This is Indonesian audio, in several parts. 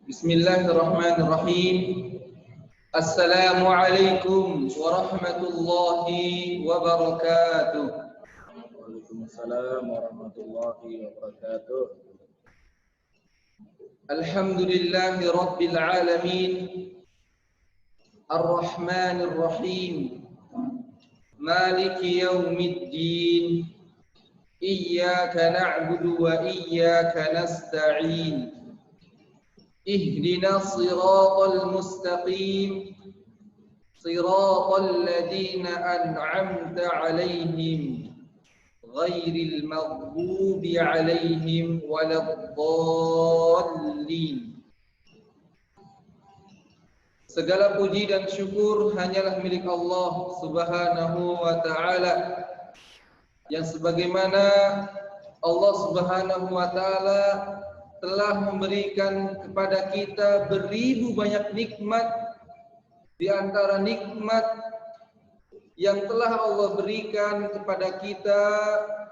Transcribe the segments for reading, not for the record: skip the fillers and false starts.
Bismillahirrahmanirrahim. Assalamualaikum warahmatullahi wabarakatuh. Waalaikumsalam warahmatullahi wabarakatuh. Alhamdulillahi rabbil alamin. Ar-Rahmanir Rahim. Maliki yaumiddin. Iyyaka na'budu wa iyyaka nasta'in. Ihdinas siratal mustaqim. Siratal ladzina an'amta 'alaihim ghairil maghdubi 'alaihim waladdallin. Segala puji dan syukur hanyalah milik Allah Subhanahu wa ta'ala, yang sebagaimana Allah Subhanahu wa ta'ala telah memberikan kepada kita beribu banyak nikmat. Di antara nikmat yang telah Allah berikan kepada kita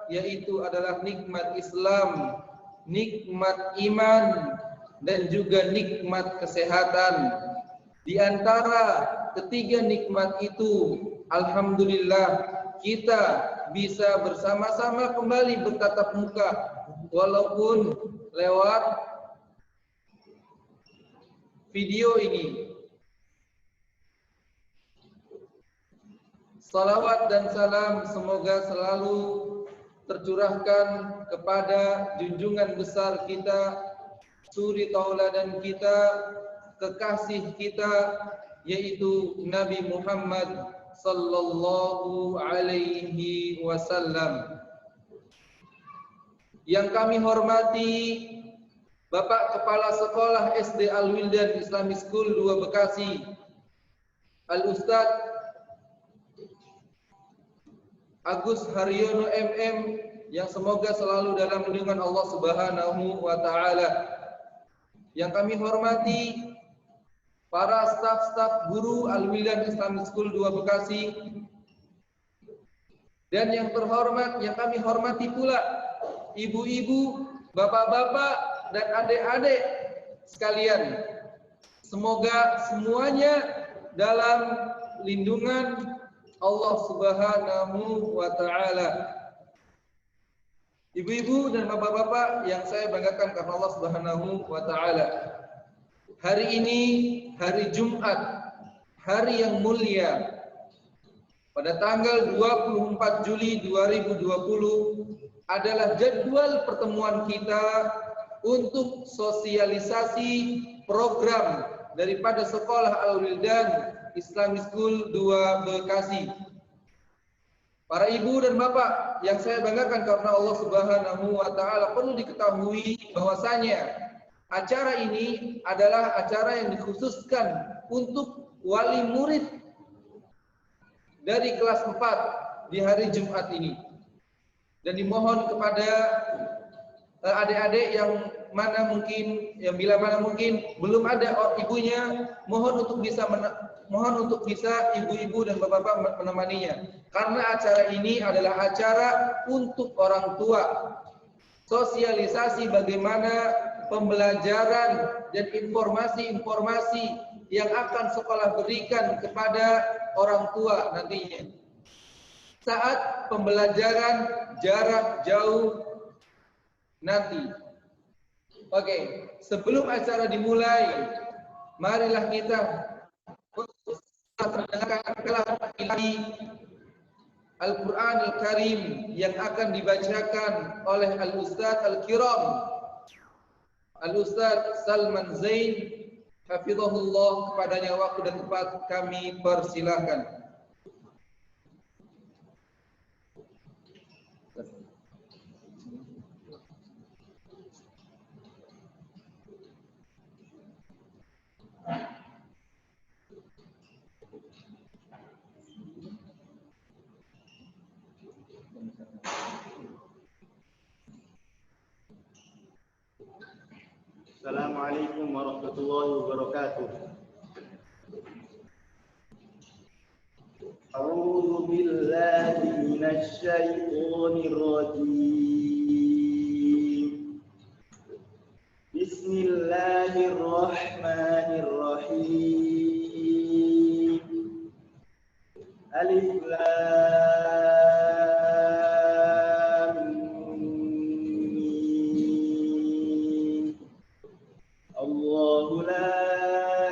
yaitu adalah nikmat Islam, nikmat iman, dan juga nikmat kesehatan. Di antara ketiga nikmat itu, alhamdulillah kita bisa bersama-sama kembali bertatap muka walaupun lewat video ini. Salawat dan salam semoga selalu tercurahkan kepada junjungan besar kita, suri tauladan kita, kekasih kita, yaitu Nabi Muhammad sallallahu alaihi wasallam. Yang kami hormati Bapak Kepala Sekolah SD Al-Wildan Islamic School 2 Bekasi, Al-Ustadz Agus Haryono MM, yang semoga selalu dalam lindungan Allah Subhanahu wa ta'ala. Yang kami hormati para staf-staf guru Al-Wildan Islamic School 2 Bekasi, dan yang terhormat, yang kami hormati pula ibu-ibu, bapak-bapak, dan adik-adik sekalian. Semoga semuanya dalam lindungan Allah Subhanahu wa ta'ala. Ibu-ibu dan bapak-bapak yang saya banggakan karena Allah Subhanahu wa ta'ala. Hari ini hari Jumat, hari yang mulia. Pada tanggal 24 Juli 2020 adalah jadwal pertemuan kita untuk sosialisasi program daripada Sekolah Al-Wildan Islamic School 2 Bekasi. Para ibu dan bapak yang saya banggakan karena Allah Subhanahu wa ta'ala, perlu diketahui bahwasanya acara ini adalah acara yang dikhususkan untuk wali murid dari kelas 4 di hari Jumat ini. Dan dimohon kepada adik-adik yang bila mana mungkin belum ada ibunya, mohon untuk bisa ibu-ibu dan bapak-bapak menemaninya. Karena acara ini adalah acara untuk orang tua. Sosialisasi bagaimana pembelajaran dan informasi-informasi yang akan sekolah berikan kepada orang tua nantinya saat pembelajaran jarak jauh nanti. Oke, sebelum acara dimulai, marilah kita mendengarkan Al-Quran Al-Karim yang akan dibacakan oleh Al-Ustadz Al-Kiram, Al-Ustadz Salman Zain, hafizahullah. Kepadanya waktu dan tempat kami persilahkan. Assalamualaikum warahmatullahi wabarakatuh. A'udzu بالله من الشيطان الرجيم. بسم الله الرحمن الرحيم. ألف لام ميم. الله لا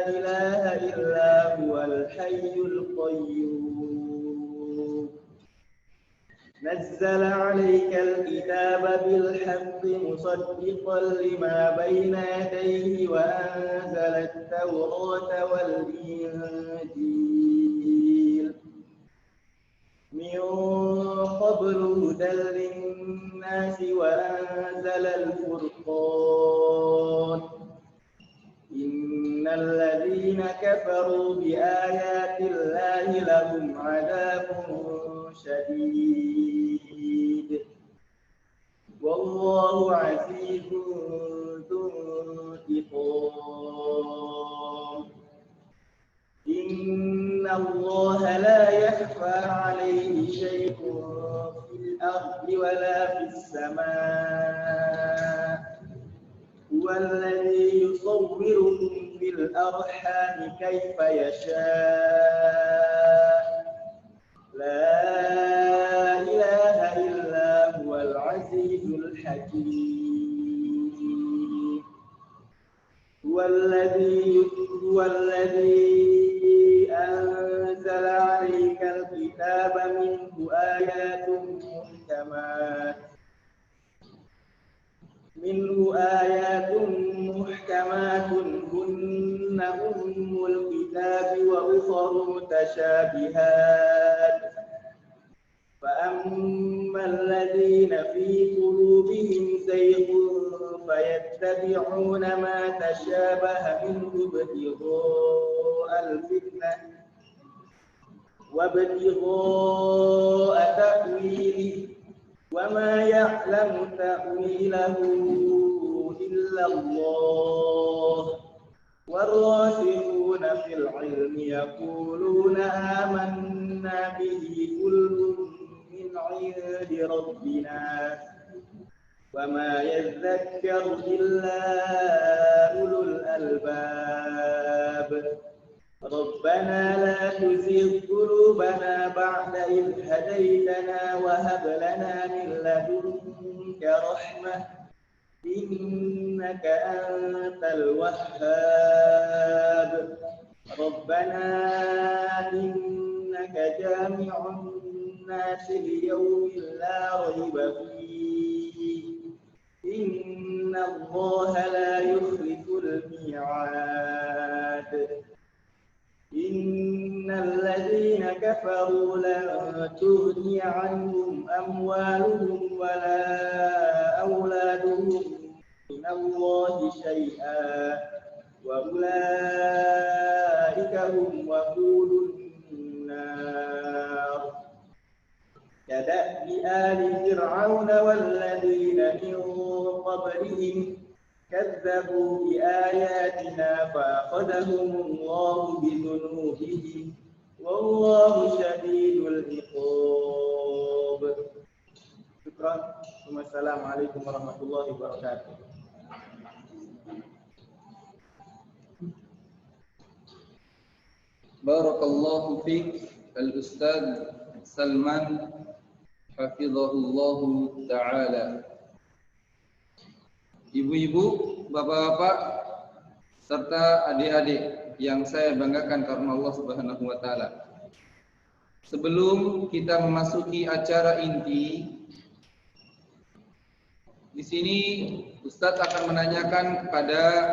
إله إلا هو الحي القيوم. نزل عليك الكتاب بالحق مصدقا لما بين يديه وأنزل التوراة والإنجيل من قبل هدى للناس وأنزل الفرقان. إن الذين كفروا بآيات الله لهم عذاب شديد والله عزيز ذو انتقام. إن الله لا يخفى عليه شيء في الأرض ولا في السماء. هو الذي يصوركم في الأرحام كيف يشاء. لا إله إلا هو العزيز الحكيم. هو الذي أنزل عليك الكتاب منه آيات محكمات هن أم الكتاب وأخر متشابهات. فأما الذين في قلوبهم زيغ فيتبعون ما تشابه منه ابتغاء الفتنة وابتغاء تأويله وما يعلم تأويله إلا الله. والراسخون في العلم يقولون آمنا به كل من عند ربنا وما يذكر إلا أولو الألباب. ربنا لا تزغ قلوبنا بعد إذ هديتنا وهب لنا من لدنك رحمة إنك أنت الوهاب. ربنا إنك جامع الناس ليوم لا ريب فيه إن الله لا يخلف الميعاد. إن الذين كفروا لن تغني عنهم أموالهم ولا أولادهم من الله شيئا وأولئك هم وقود النار. كدأب آل فرعون والذين من قبلهم كذبوا بآياتنا فأخذهم الله بذنوبهم والله شديد العقاب. شكرا. والسلام عليكم ورحمة الله وبركاته. Barakallahu fiik al-Ustaz Salman hafizahullahu ta'ala. Ibu-ibu, bapak-bapak, serta adik-adik yang saya banggakan karena Allah Subhanahu wa taala. Sebelum kita memasuki acara inti, di sini Ustadz akan menanyakan kepada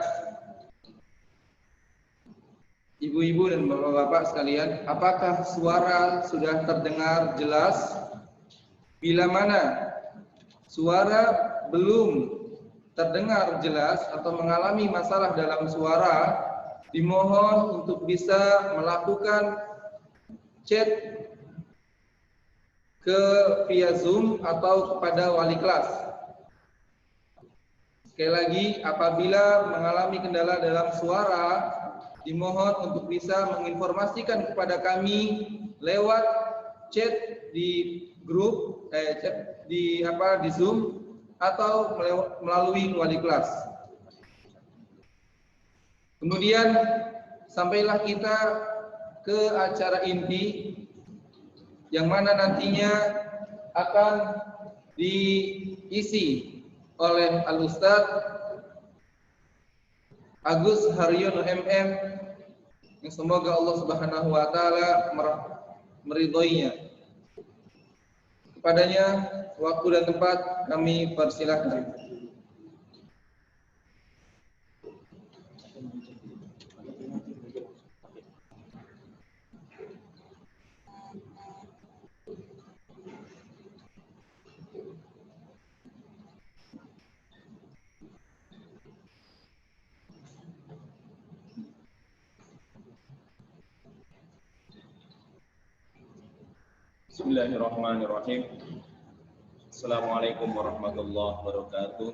ibu-ibu dan bapak-bapak sekalian, apakah suara sudah terdengar jelas? Bila mana suara belum terdengar jelas atau mengalami masalah dalam suara, dimohon untuk bisa melakukan chat ke via Zoom atau kepada wali kelas. Sekali lagi, apabila mengalami kendala dalam suara, dimohon untuk bisa menginformasikan kepada kami lewat chat di grup, chat di Zoom atau melalui wali kelas. Kemudian sampailah kita ke acara inti yang mana nantinya akan diisi oleh Al-Ustadz Agus Haryono MM, yang semoga Allah Subhanahu wa taala meridhoinya. Kepadanya waktu dan tempat kami persilahkan. Bismillahirrahmanirrahim. Assalamualaikum warahmatullahi wabarakatuh.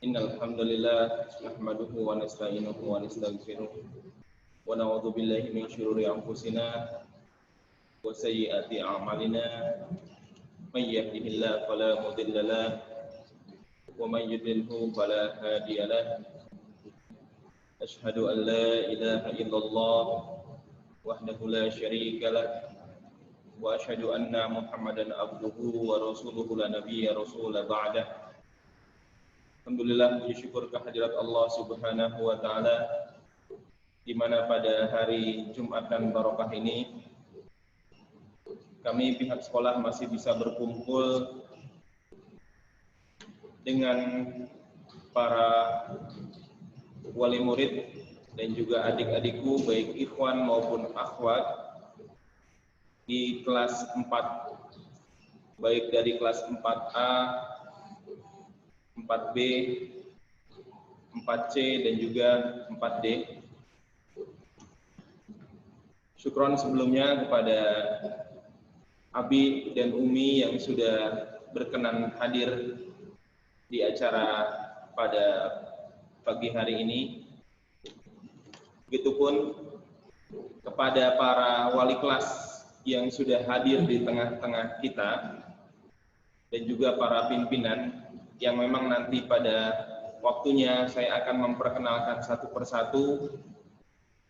Innal hamdalillah nahmaduhu wa nasta'inuhu wa nastaghfiruh wa na'udzu billahi min syururi anfusina wa sayyiati a'malina. May yahdihillahu fala mudilla lahu wa may yudlilhu fala hadiya lahu. Asyhadu an la ilaha illallah wahdahu la syarika lah wa asyhadu anna Muhammadan abduhu wa rasuluhu la nabiyya rasula ba'dah. Alhamdulillah, puji syukur kehadirat Allah Subhanahu wa taala, di mana pada hari Jumat dan barokah ini kami pihak sekolah masih bisa berkumpul dengan para wali murid dan juga adik-adikku, baik ikhwan maupun akhwat di kelas 4, baik dari kelas 4A, 4B, 4C dan juga 4D. Syukron sebelumnya kepada Abi dan Umi yang sudah berkenan hadir di acara pada pagi hari ini. Begitupun kepada para wali kelas yang sudah hadir di tengah-tengah kita dan juga para pimpinan yang memang nanti pada waktunya saya akan memperkenalkan satu persatu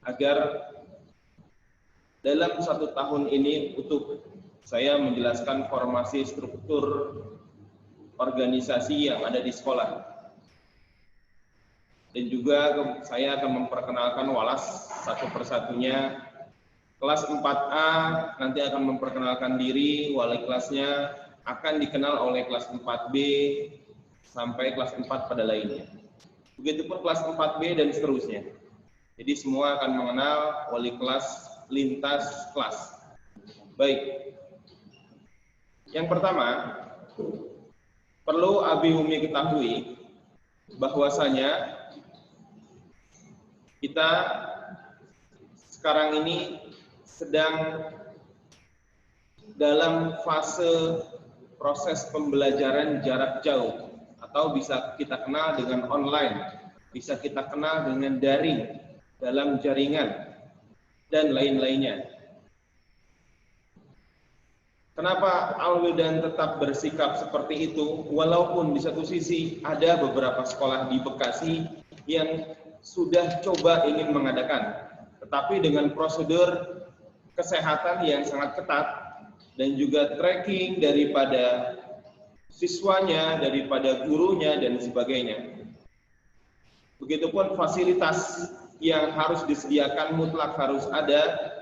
agar dalam 1 tahun ini untuk saya menjelaskan formasi struktur organisasi yang ada di sekolah. Dan juga saya akan memperkenalkan walas satu persatunya. Kelas 4A nanti akan memperkenalkan diri, wali kelasnya akan dikenal oleh kelas 4B sampai kelas 4 pada lainnya. Begitupun kelas 4B dan seterusnya. Jadi semua akan mengenal wali kelas lintas kelas. Baik. Yang pertama, perlu Abi Umi ketahui bahwasanya kita sekarang ini sedang dalam fase proses pembelajaran jarak jauh atau bisa kita kenal dengan online, bisa kita kenal dengan daring, dalam jaringan, dan lain-lainnya. Kenapa Al-Wildan tetap bersikap seperti itu, walaupun di satu sisi ada beberapa sekolah di Bekasi yang sudah coba ingin mengadakan, tetapi dengan prosedur kesehatan yang sangat ketat dan juga tracking daripada siswanya, daripada gurunya dan sebagainya. Begitupun fasilitas yang harus disediakan mutlak harus ada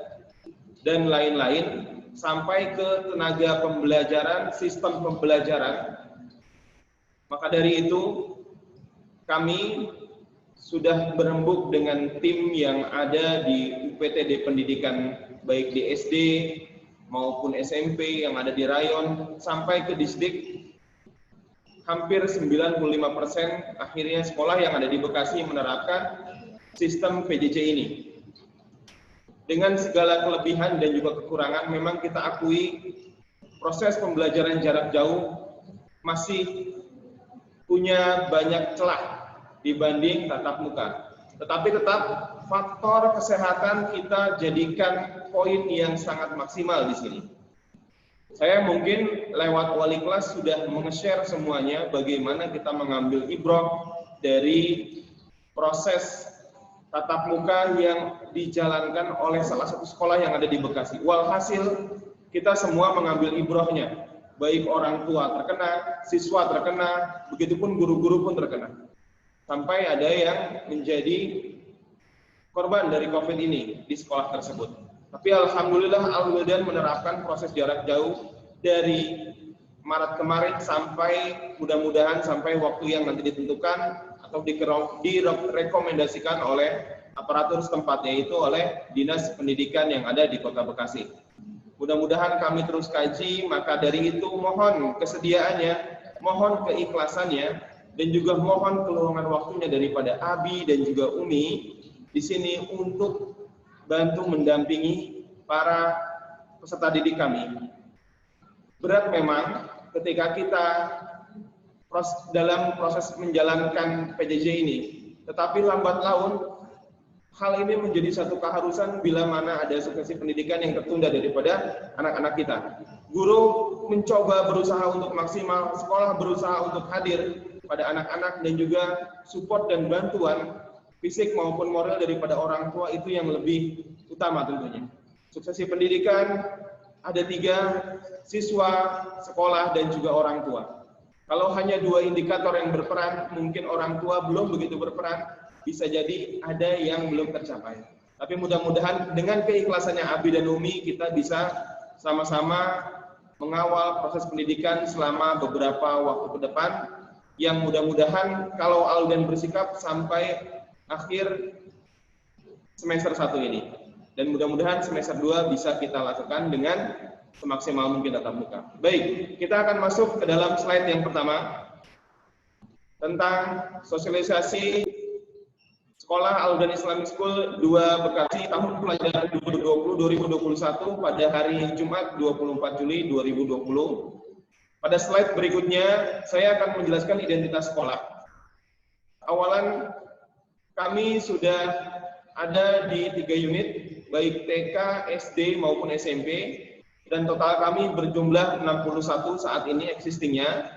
dan lain-lain, sampai ke tenaga pembelajaran, sistem pembelajaran. Maka dari itu kami sudah berembuk dengan tim yang ada di UPTD Pendidikan, baik di SD maupun SMP yang ada di rayon sampai ke distrik. Hampir 95% akhirnya sekolah yang ada di Bekasi menerapkan sistem PJJ ini. Dengan segala kelebihan dan juga kekurangan, memang kita akui proses pembelajaran jarak jauh masih punya banyak celah dibanding tatap muka. Tetapi tetap faktor kesehatan kita jadikan poin yang sangat maksimal di sini. Saya mungkin lewat wali kelas sudah meng-share semuanya bagaimana kita mengambil ibrah dari proses tatap muka yang dijalankan oleh salah satu sekolah yang ada di Bekasi. Walhasil kita semua mengambil ibrahnya, baik orang tua terkena, siswa terkena, begitupun guru-guru pun terkena. Sampai ada yang menjadi korban dari COVID ini di sekolah tersebut. Tapi alhamdulillah Al-Wildan menerapkan proses jarak jauh dari Maret kemarin sampai mudah-mudahan sampai waktu yang nanti ditentukan atau direkomendasikan oleh aparatur setempat, yaitu oleh Dinas Pendidikan yang ada di Kota Bekasi. Mudah-mudahan kami terus kaji, maka dari itu mohon kesediaannya, mohon keikhlasannya, dan juga mohon keluangan waktunya daripada Abi dan juga Umi di sini untuk bantu mendampingi para peserta didik kami. Berat memang ketika kita dalam proses menjalankan PJJ ini, tetapi lambat laun hal ini menjadi satu keharusan bila mana ada suksesi pendidikan yang tertunda daripada anak-anak kita. Guru mencoba berusaha untuk maksimal, sekolah berusaha untuk hadir pada anak-anak, dan juga support dan bantuan fisik maupun moral daripada orang tua itu yang lebih utama tentunya. Suksesi pendidikan ada 3, siswa, sekolah, dan juga orang tua. Kalau hanya 2 indikator yang berperan, mungkin orang tua belum begitu berperan, bisa jadi ada yang belum tercapai. Tapi mudah-mudahan dengan keikhlasannya Abi dan Umi, kita bisa sama-sama mengawal proses pendidikan selama beberapa waktu ke depan, yang mudah-mudahan kalau Al-Wildan bersikap sampai akhir semester 1 ini. Dan mudah-mudahan semester 2 bisa kita lakukan dengan semaksimal mungkin tatap muka. Baik, kita akan masuk ke dalam slide yang pertama tentang sosialisasi Sekolah Al-Wildan Islamic School 2 Bekasi tahun pelajaran 2020-2021 pada hari Jumat 24 Juli 2020. Pada slide berikutnya, saya akan menjelaskan identitas sekolah. Awalan, kami sudah ada di 3 unit, baik TK, SD maupun SMP, dan total kami berjumlah 61 saat ini existingnya.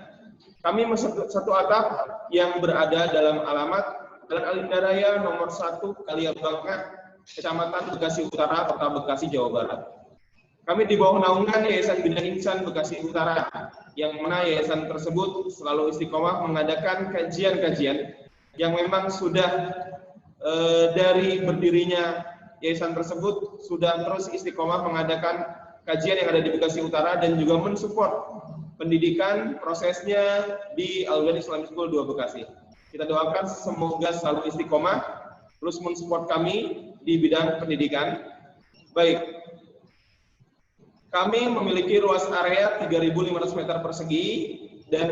Kami satu atap yang berada dalam alamat Jalan Alinda Raya nomor 1 Kaliabangka, Kecamatan Bekasi Utara, Kota Bekasi, Jawa Barat. Kami di bawah naungan Yayasan Bina Insan Bekasi Utara, yang mana yayasan tersebut selalu istiqomah mengadakan kajian-kajian yang memang sudah dari berdirinya yayasan tersebut sudah terus istiqomah mengadakan kajian yang ada di Bekasi Utara dan juga mensupport pendidikan prosesnya di Al-Wildan Islamic School 2 Bekasi. Kita doakan semoga selalu istiqomah terus mensupport kami di bidang pendidikan. Baik, kami memiliki luas area 3.500 meter persegi dan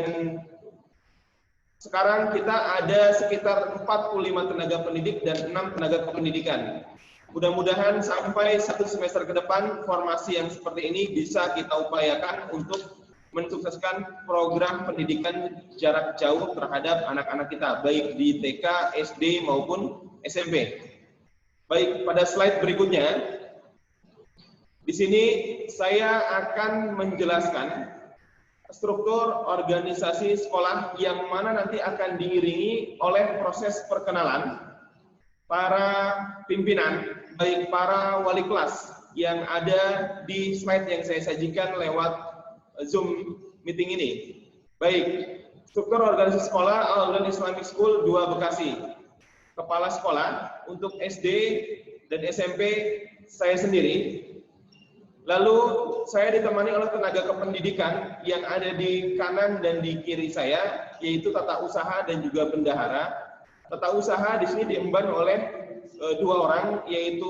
sekarang kita ada sekitar 45 tenaga pendidik dan 6 tenaga kependidikan. Mudah-mudahan sampai 1 semester ke depan formasi yang seperti ini bisa kita upayakan untuk mensukseskan program pendidikan jarak jauh terhadap anak-anak kita, baik di TK, SD maupun SMP. Baik, pada slide berikutnya, di sini saya akan menjelaskan struktur organisasi sekolah yang mana nanti akan diiringi oleh proses perkenalan para pimpinan, baik para wali kelas yang ada di slide yang saya sajikan lewat Zoom meeting ini. Baik, struktur organisasi sekolah Al-Wildan Islamic School 2 Bekasi. Kepala sekolah untuk SD dan SMP saya sendiri. Lalu saya ditemani oleh tenaga kependidikan yang ada di kanan dan di kiri saya, yaitu tata usaha dan juga bendahara. Tata usaha di sini diemban oleh 2 orang, yaitu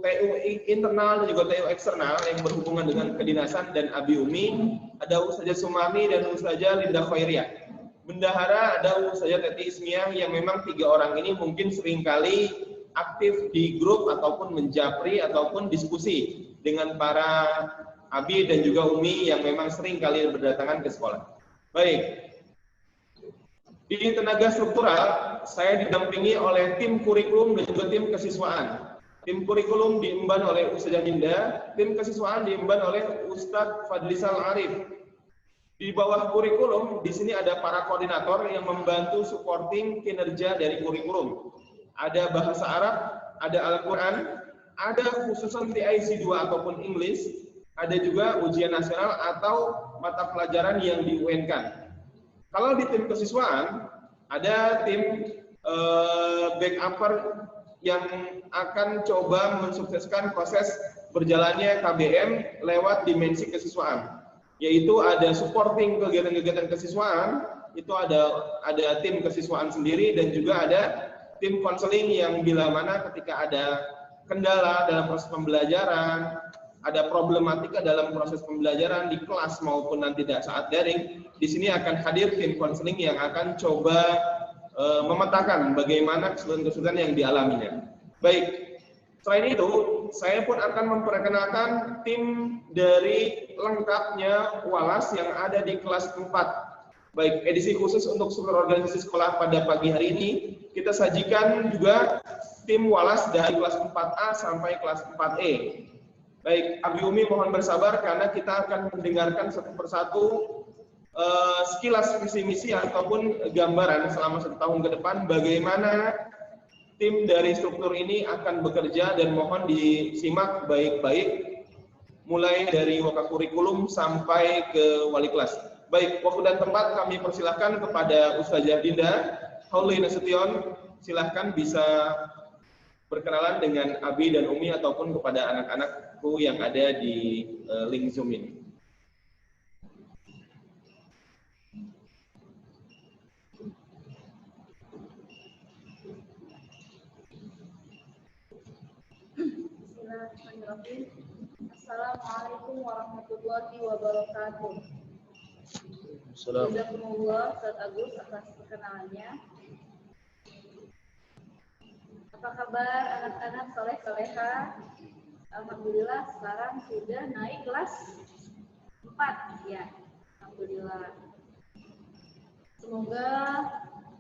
TU internal dan juga TU eksternal yang berhubungan dengan kedinasan dan Abi Umi. Ada Ustazah Sumami dan Ustazah Linda Khairiyah. Bendahara ada Ustazah Teti Ismiah yang memang 3 orang ini mungkin seringkali aktif di grup ataupun menjapri ataupun diskusi dengan para Abi dan juga Umi yang memang sering kali berdatangan ke sekolah. Baik. Di tenaga struktural, saya didampingi oleh tim kurikulum dan juga tim kesiswaan. Tim kurikulum diemban oleh Ustazah Dinda, tim kesiswaan diemban oleh Ustadz Fadlisal Arif. Di bawah kurikulum, di sini ada para koordinator yang membantu supporting kinerja dari kurikulum. Ada bahasa Arab, ada Al-Quran, ada khususan TIC 2 ataupun English, ada juga ujian nasional atau mata pelajaran yang di-UN-kan. Kalau di tim kesiswaan, ada tim backupper yang akan coba mensukseskan proses berjalannya KBM lewat dimensi kesiswaan. Yaitu ada supporting kegiatan-kegiatan kesiswaan, itu ada tim kesiswaan sendiri dan juga ada tim konseling yang bila mana ketika ada kendala dalam proses pembelajaran, ada problematika dalam proses pembelajaran di kelas maupun nanti saat daring, di sini akan hadir tim konseling yang akan coba memetakan bagaimana kesulitan-kesulitan yang dialaminya. Baik, selain itu, saya pun akan memperkenalkan tim dari lengkapnya Walas yang ada di kelas 4. Baik, edisi khusus untuk seluruh organisasi sekolah pada pagi hari ini, kita sajikan juga tim Walas dari kelas 4A sampai kelas 4E. Baik, Abi Umi mohon bersabar karena kita akan mendengarkan satu persatu sekilas visi misi ataupun gambaran selama 1 tahun ke depan bagaimana tim dari struktur ini akan bekerja dan mohon disimak baik-baik mulai dari waka kurikulum sampai ke wali kelas. Baik, waktu dan tempat kami persilahkan kepada Ustazah Dinda Hauli Nasution, silahkan bisa berkenalan dengan Abi dan Umi ataupun kepada anak-anakku yang ada di link Zoom ini. Bismillahirrahmanirrahim. Assalamualaikum warahmatullahi wabarakatuh. Jazakumullah Ustaz Agus atas perkenalannya. Apa kabar anak-anak soleh-soleha? Alhamdulillah sekarang sudah naik kelas 4 ya. Alhamdulillah. Semoga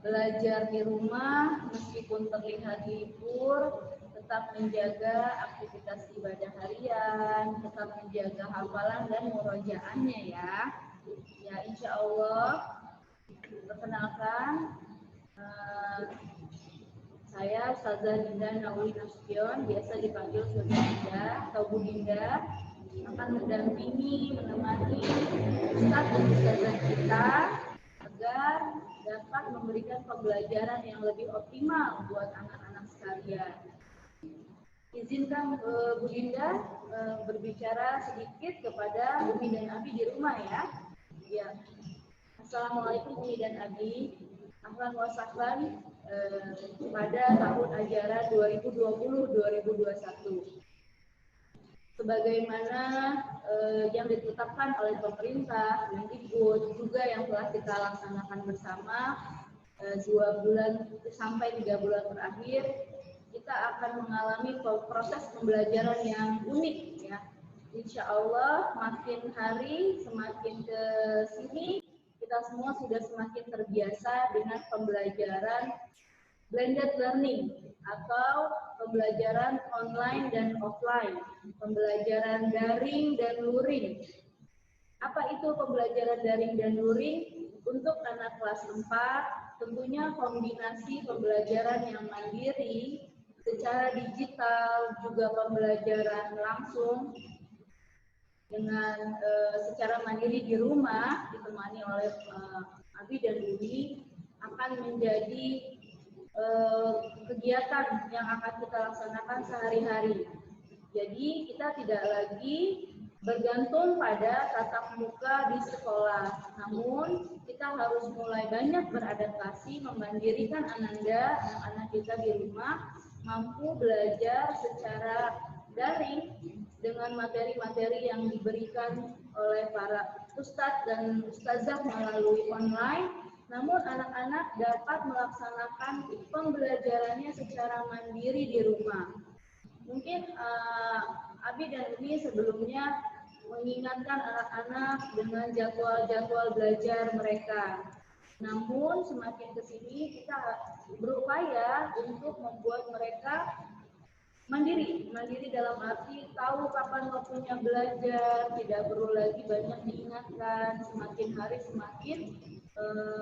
belajar di rumah meskipun terlihat libur tetap menjaga aktivitas ibadah harian, tetap menjaga hafalan dan murojaahnya ya. Ya insya Allah. Perkenalkan, saya Ustazah Dinda Hauli Nasution, biasa dipanggil Ustazah Dinda atau Bu Dinda, akan mendampingi, menemani Ustaz dan Ustazah kita agar dapat memberikan pembelajaran yang lebih optimal buat anak-anak sekalian. Izinkan Bu Dinda berbicara sedikit kepada Umi dan Abi di rumah ya. Ya. Assalamualaikum Umi dan Abi. Ahlan wa sahlan pada tahun ajaran 2020-2021. Sebagaimana yang ditetapkan oleh pemerintah, Mendikbud, juga yang telah kita laksanakan bersama 2 bulan sampai 3 bulan terakhir, kita akan mengalami proses pembelajaran yang unik ya. Insya Allah makin hari semakin ke sini kita semua sudah semakin terbiasa dengan pembelajaran blended learning atau pembelajaran online dan offline, pembelajaran daring dan luring. Apa itu pembelajaran daring dan luring? Untuk anak kelas 4, tentunya kombinasi pembelajaran yang mandiri secara digital, juga pembelajaran langsung dengan secara mandiri di rumah ditemani oleh Abi dan Umi akan menjadi kegiatan yang akan kita laksanakan sehari-hari. Jadi kita tidak lagi bergantung pada tatap muka di sekolah, namun kita harus mulai banyak beradaptasi, memandirikan anak-anak kita di rumah mampu belajar secara daring dengan materi-materi yang diberikan oleh para ustadz dan ustazah melalui online. Namun anak-anak dapat melaksanakan pembelajarannya secara mandiri di rumah. Mungkin Abi dan Umi sebelumnya mengingatkan anak-anak dengan jadwal-jadwal belajar mereka. Namun semakin ke sini kita berupaya untuk membuat mereka mandiri dalam arti tahu kapan waktunya belajar, tidak perlu lagi banyak diingatkan, semakin hari semakin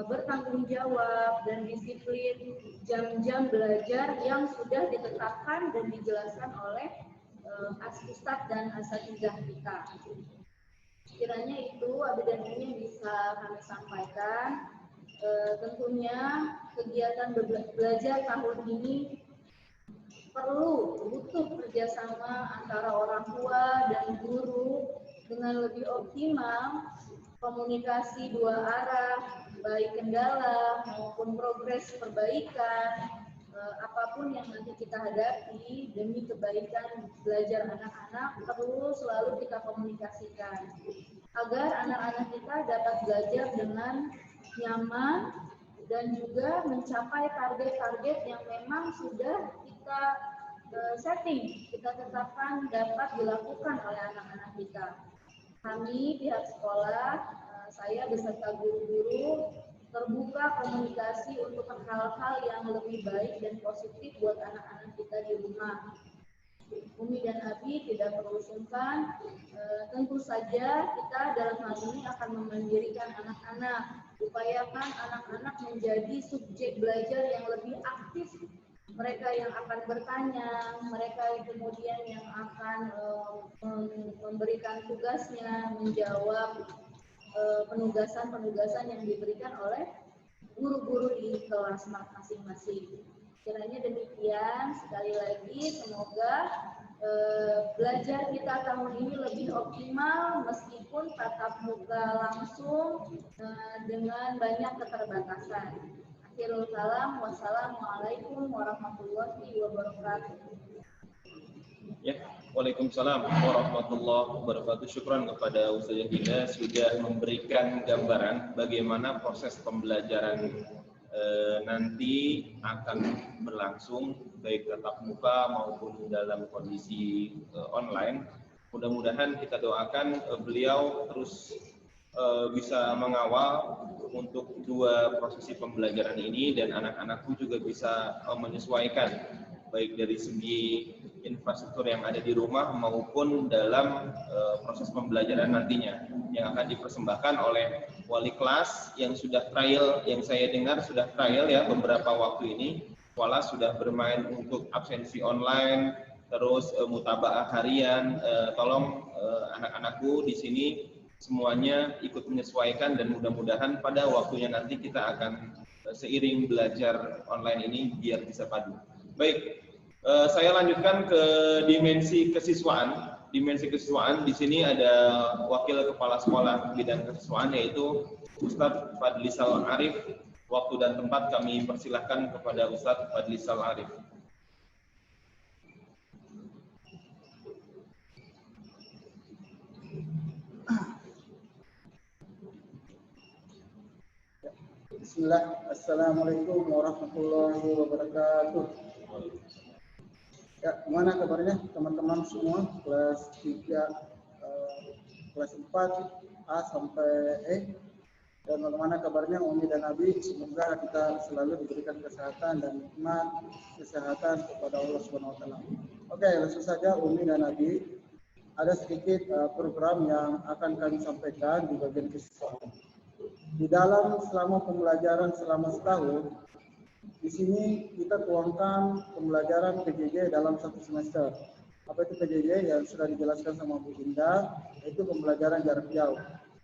bertanggung jawab dan disiplin jam-jam belajar yang sudah ditetapkan dan dijelaskan oleh Ustadz dan asatidzah kita. Kiranya itu Abi dan Umi bisa kami sampaikan. Tentunya kegiatan belajar tahun ini butuh kerjasama antara orang tua dan guru dengan lebih optimal, komunikasi dua arah, baik kendala maupun progres perbaikan, apapun yang nanti kita hadapi demi kebaikan belajar anak-anak perlu selalu kita komunikasikan agar anak-anak kita dapat belajar dengan nyaman dan juga mencapai target-target yang memang sudah kita setting, kita tetapkan dapat dilakukan oleh anak-anak kita. Kami pihak sekolah, saya beserta guru-guru terbuka komunikasi untuk hal-hal yang lebih baik dan positif buat anak-anak kita di rumah. Umi dan Abi tidak perlu sungkan, tentu saja kita dalam hal ini akan memandirikan anak-anak, upayakan anak-anak menjadi subjek belajar yang lebih aktif. Mereka yang akan bertanya, mereka yang kemudian yang akan memberikan tugasnya, menjawab penugasan-penugasan yang diberikan oleh guru-guru di kelas masing-masing. Kiranya demikian, sekali lagi semoga belajar kita tahun ini lebih optimal meskipun tatap muka langsung dengan banyak keterbatasan. Akhirul kalam, wassalamualaikum warahmatullahi wabarakatuh. Ya, waalaikumsalam warahmatullahi wabarakatuh. Syukran kepada Ustazah Dina sudah memberikan gambaran bagaimana proses pembelajaran nanti akan berlangsung baik tatap muka maupun dalam kondisi online. Mudah-mudahan kita doakan beliau terus bisa mengawal untuk dua prosesi pembelajaran ini dan anak-anakku juga bisa menyesuaikan baik dari segi infrastruktur yang ada di rumah maupun dalam proses pembelajaran nantinya yang akan dipersembahkan oleh wali kelas yang sudah trial, yang saya dengar sudah trial ya beberapa waktu ini. Sekolah sudah bermain untuk absensi online, terus mutabaah harian. Tolong anak-anakku di sini semuanya ikut menyesuaikan dan mudah-mudahan pada waktunya nanti kita akan seiring belajar online ini biar bisa padu. Baik, saya lanjutkan ke dimensi kesiswaan. Dimensi kesiswaan di sini ada Wakil Kepala Sekolah Bidang Kesiswaan yaitu Ustadz Fadlisal Arif. Waktu dan tempat kami persilahkan kepada Ustadz Fadlisal Arif. Bismillah, Assalamualaikum warahmatullahi wabarakatuh. Ya, gimana kabarnya teman-teman semua kelas 3, kelas 4 A sampai E, dan bagaimana kabarnya Umi dan Abi? Semoga kita selalu diberikan kesehatan dan nikmat kesehatan kepada Allah Subhanahu wa taala. Oke, langsung saja Umi dan Abi, ada sedikit program yang akan kami sampaikan di bagian kesiswaan. Di dalam selama pembelajaran selama setahun, di sini kita tuangkan pembelajaran PJJ dalam satu semester. Apa itu PJJ yang sudah dijelaskan sama Bu Indah, itu pembelajaran jarak jauh.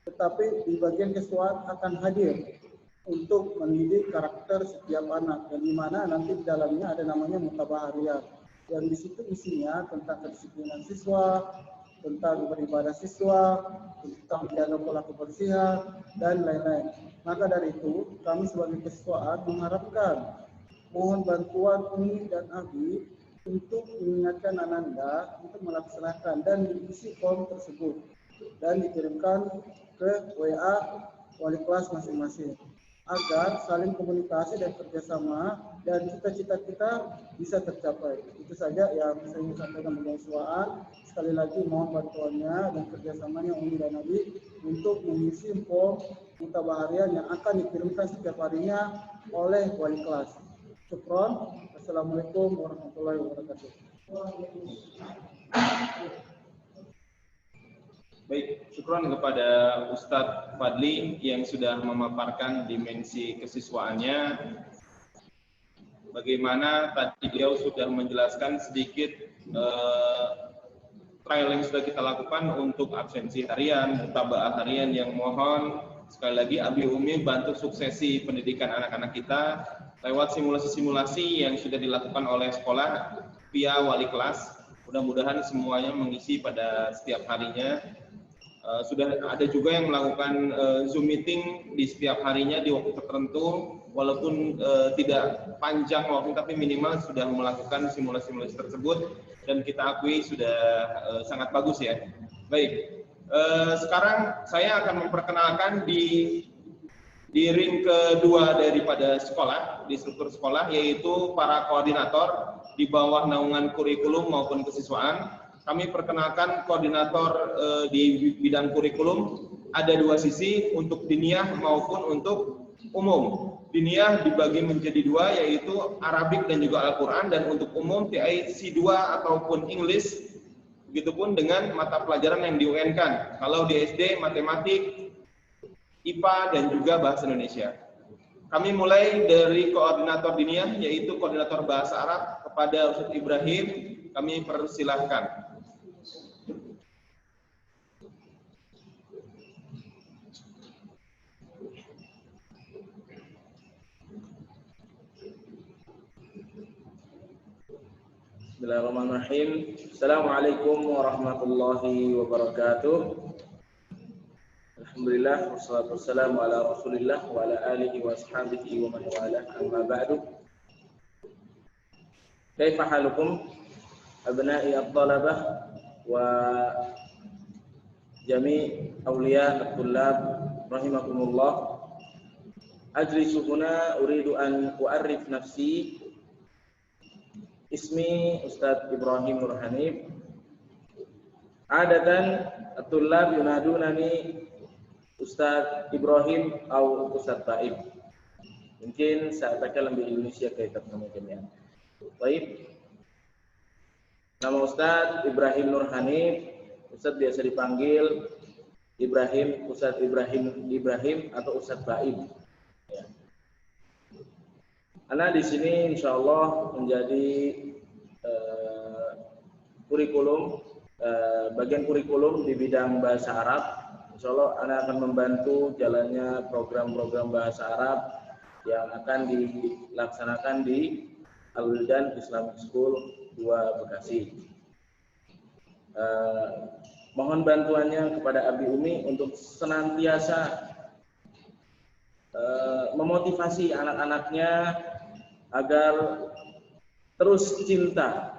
Tetapi di bagian kesiswaan akan hadir untuk mendidik karakter setiap anak, dan di mana nanti di dalamnya ada namanya mutabaah harian. Yang di situ isinya tentang kedisiplinan siswa, tentang beribadah siswa, tentang menjaga pola kebersihan, dan lain-lain. Maka dari itu, kami sebagai kesiswaan mengharapkan mohon bantuan Umi dan Abi untuk mengingatkan Ananda untuk melaksanakan dan diisi form tersebut dan dikirimkan ke WA wali kelas masing-masing. agar saling komunikasi dan kerjasama dan cita-cita kita bisa tercapai. Itu saja yang saya ingin sampaikan mahasiswaan. Sekali lagi mohon bantuannya dan kerjasamanya Umi dan Nabi untuk mengisi info mutabah harian yang akan dikirimkan setiap harinya oleh wali kelas. Syukron. Assalamualaikum warahmatullahi wabarakatuh. Baik, syukron kepada Ustadz Fadli yang sudah memaparkan dimensi kesiswaannya. Bagaimana tadi beliau sudah menjelaskan sedikit trial yang sudah kita lakukan untuk absensi harian, mutaba'ah harian yang mohon sekali lagi Abi Umi bantu suksesi pendidikan anak-anak kita lewat simulasi-simulasi yang sudah dilakukan oleh sekolah via wali kelas. Mudah-mudahan semuanya mengisi pada setiap harinya. Sudah ada juga yang melakukan Zoom meeting di setiap harinya di waktu tertentu, walaupun tidak panjang waktu tapi minimal sudah melakukan simulasi-simulasi tersebut dan kita akui sudah sangat bagus ya. Baik, sekarang saya akan memperkenalkan di ring kedua daripada sekolah, di struktur sekolah, yaitu para koordinator di bawah naungan kurikulum maupun kesiswaan. Kami perkenalkan koordinator di bidang kurikulum, ada dua sisi, untuk diniyah maupun untuk umum. Diniyah dibagi menjadi dua, yaitu Arabik dan juga Al-Quran, dan untuk umum TIC 2 ataupun English, begitupun dengan mata pelajaran yang di-UN-kan. Kalau di SD, matematik, IPA, dan juga bahasa Indonesia. Kami mulai dari koordinator diniyah, yaitu koordinator bahasa Arab, kepada Ustadz Ibrahim, kami persilahkan. Bismillahirrahmanirrahim. Assalamualaikum warahmatullahi wabarakatuh. Alhamdulillah wassalatu wassalamu ala Rasulillah wa ala alihi wa ashabihi wa man walah. Amma ba'du. Kaifa halukum abna'i at-talabah wa jami' awliya at-tullab rahimakumullah. Ajlisu huna uridu an u'arrif nafsi. Ismi Ustadz Ibrahim Nur Hanif. Adatan at-tullab yunadunani Ustadz Ibrahim atau Ustadz Baib. Mungkin saya akan lebih Indonesia kaitan sama jami'an. Baib. Nama Ustadz Ibrahim Nur Hanif. Ustadz biasa dipanggil Ibrahim, Ustadz Ibrahim atau Ustadz Baib. Ya. Anak di sini insya Allah menjadi kurikulum, bagian kurikulum di bidang bahasa Arab. Insya Allah anak akan membantu jalannya program-program bahasa Arab yang akan dilaksanakan di Al-Wildan Islamic School 2 Bekasi. Mohon bantuannya kepada Abi Umi untuk senantiasa memotivasi anak-anaknya agar terus cinta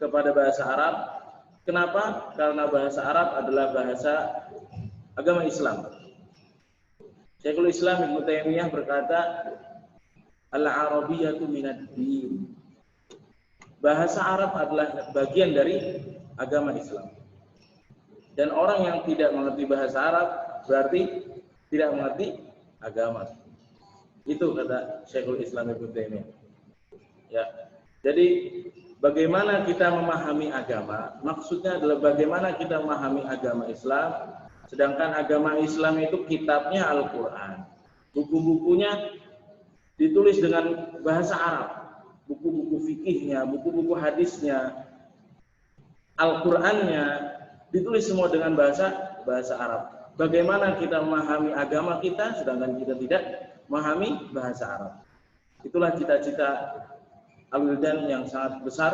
kepada bahasa Arab. Kenapa? Karena bahasa Arab adalah bahasa agama Islam. Syekhul Islam Ibnu Taimiyah berkata, Al-Arabiyyatu minad-din. Bahasa Arab adalah bagian dari agama Islam. Dan orang yang tidak mengerti bahasa Arab berarti tidak mengerti agama. Itu kata Syekhul Islam Ibnu Taimiyah. Ya. Jadi bagaimana kita memahami agama? Maksudnya adalah bagaimana kita memahami agama Islam. Sedangkan agama Islam itu kitabnya Al-Quran. Buku-bukunya ditulis dengan bahasa Arab. Buku-buku fikihnya, buku-buku hadisnya, Al-Qurannya ditulis semua dengan bahasa Arab. Bagaimana kita memahami agama kita sedangkan kita tidak memahami bahasa Arab. Itulah cita-cita Al-Wildan yang sangat besar.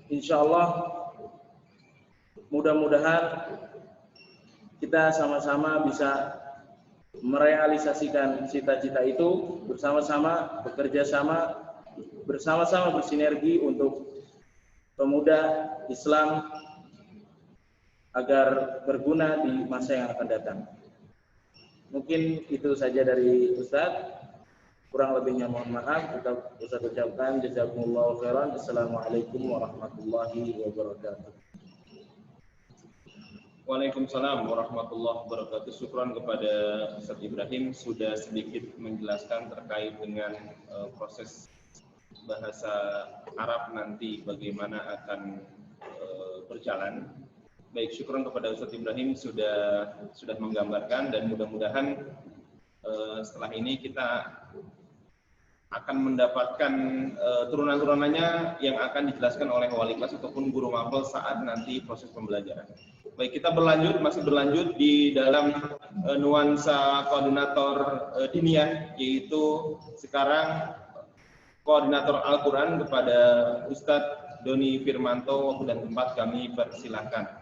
Insya Allah mudah-mudahan kita sama-sama bisa merealisasikan cita-cita itu bersama-sama, bekerja sama, bersama-sama bersinergi untuk pemuda Islam agar berguna di masa yang akan datang. Mungkin itu saja dari Ustadz. Kurang lebihnya mohon maaf. Kita Ustadz ucapkan jazakumullahu khairan. Assalamualaikum warahmatullahi wabarakatuh. Waalaikumsalam warahmatullahi wabarakatuh. Syukran kepada Ustadz Ibrahim sudah sedikit menjelaskan terkait dengan proses bahasa Arab nanti bagaimana akan berjalan. Baik, syukran kepada Ustadz Ibrahim sudah menggambarkan, dan mudah-mudahan setelah ini kita akan mendapatkan turunan-turunannya yang akan dijelaskan oleh wali kelas ataupun guru mapel saat nanti proses pembelajaran. Baik, kita masih berlanjut di dalam nuansa koordinator diniyah, yaitu sekarang koordinator Al-Quran kepada Ustadz Doni Firmanto. Waktu dan tempat kami persilahkan.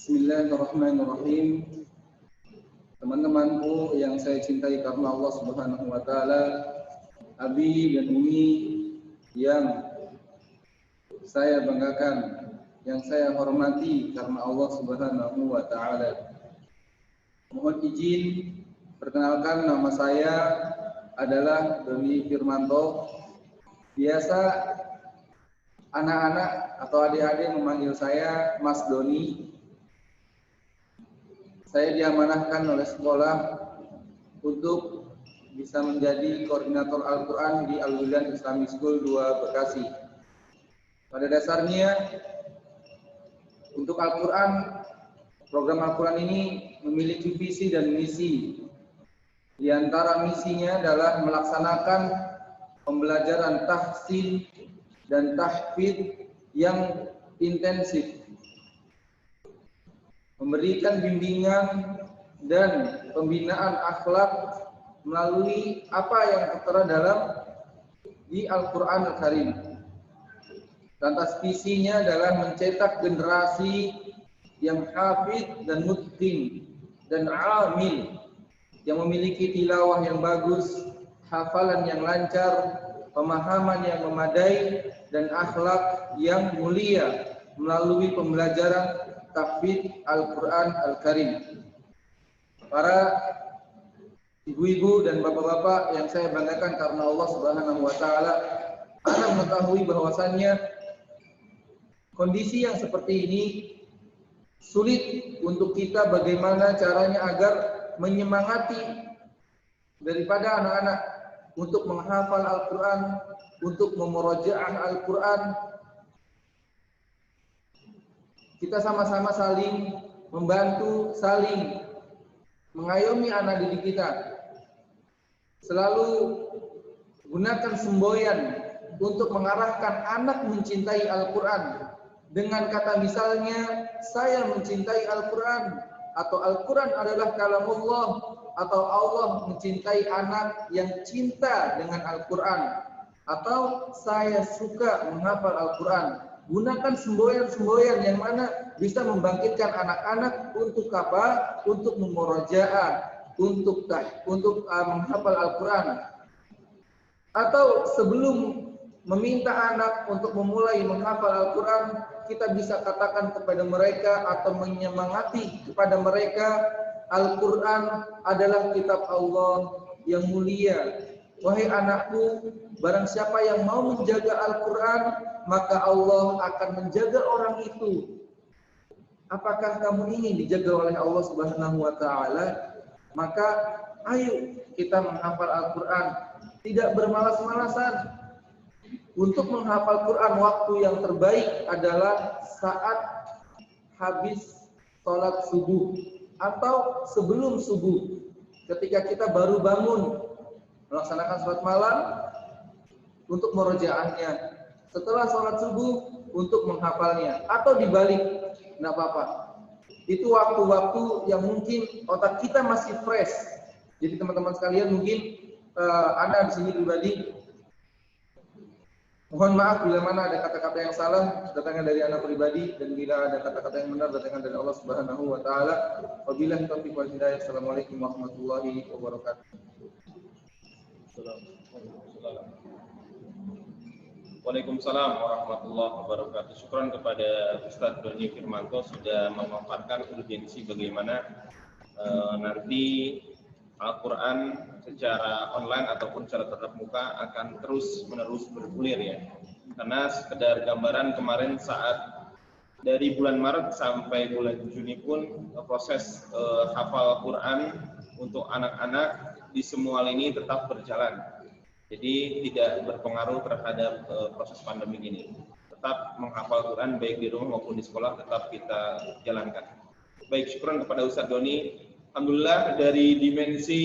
Bismillahirrahmanirrahim. Teman-temanku yang saya cintai karena Allah Subhanahu wa taala, abi dan umi yang saya banggakan, yang saya hormati karena Allah Subhanahu wa taala. Mohon izin perkenalkan, nama saya adalah Doni Firmanto. Biasa anak-anak atau adik-adik memanggil saya Mas Doni. Saya diamanahkan oleh sekolah untuk bisa menjadi koordinator Al-Quran di Al-Wildan Islamic School 2 Bekasi. Pada dasarnya, untuk Al-Quran, program Al-Quran ini memiliki visi dan misi. Di antara misinya adalah melaksanakan pembelajaran tahsin dan tahfidz yang intensif, memberikan bimbingan dan pembinaan akhlak melalui apa yang tertera dalam di Al-Quran Al-Karim. Lantas visinya adalah mencetak generasi yang hafidz dan mutqin dan amil, yang memiliki tilawah yang bagus, hafalan yang lancar, pemahaman yang memadai, dan akhlak yang mulia melalui pembelajaran tahfidz Al-Quran Al-Karim. Para ibu-ibu dan bapak-bapak yang saya banggakan karena Allah Subhanahu wa taala, Anda mengetahui bahwasannya kondisi yang seperti ini sulit untuk kita bagaimana caranya agar menyemangati daripada anak-anak untuk menghafal Al-Quran, untuk memurojaah Al-Quran. Kita sama-sama saling membantu, saling mengayomi anak didik kita. Selalu gunakan semboyan untuk mengarahkan anak mencintai Al-Quran. Dengan kata misalnya, saya mencintai Al-Quran, atau Al-Quran adalah kalamullah, atau Allah mencintai anak yang cinta dengan Al-Quran, atau saya suka menghafal Al-Quran. Gunakan semboyan-semboyan yang mana bisa membangkitkan anak-anak untuk apa? Untuk memurojaah, untuk menghafal Al-Quran. Atau sebelum meminta anak untuk memulai menghafal Al-Quran, kita bisa katakan kepada mereka atau menyemangati kepada mereka, Al-Quran adalah kitab Allah yang mulia. Wahai anakku, barang siapa yang mau menjaga Al-Quran, maka Allah akan menjaga orang itu. Apakah kamu ingin dijaga oleh Allah Subhanahu wa taala? Maka ayo kita menghafal Al-Quran, tidak bermalas-malasan. Untuk menghafal Quran, waktu yang terbaik adalah saat habis sholat subuh atau sebelum subuh, ketika kita baru bangun melaksanakan sholat malam untuk murojaahnya, setelah sholat subuh untuk menghafalnya, atau dibalik, tidak apa-apa. Itu waktu-waktu yang mungkin otak kita masih fresh. Jadi teman-teman sekalian, mungkin Anda di sini pribadi, mohon maaf bila mana ada kata-kata yang salah datangnya dari Anda pribadi, dan bila ada kata-kata yang benar datangnya dari Allah Subhanahu wa taala. Wabillahi taufiq wal hidayah. Assalamualaikum warahmatullahi wabarakatuh. Waalaikumsalam warahmatullahi wabarakatuh. Syukran kepada Ustadz Doni Firmanto sudah memaparkan urgensi bagaimana nanti Al-Quran secara online ataupun secara tatap muka akan terus-menerus bergulir ya. Karena sekedar gambaran kemarin saat dari bulan Maret sampai bulan Juni pun proses hafal Quran untuk anak-anak di semua lini tetap berjalan. Jadi tidak berpengaruh terhadap proses pandemi ini. Tetap menghafal Quran baik di rumah maupun di sekolah tetap kita jalankan. Baik, syukuran kepada Ustadz Doni. Alhamdulillah dari dimensi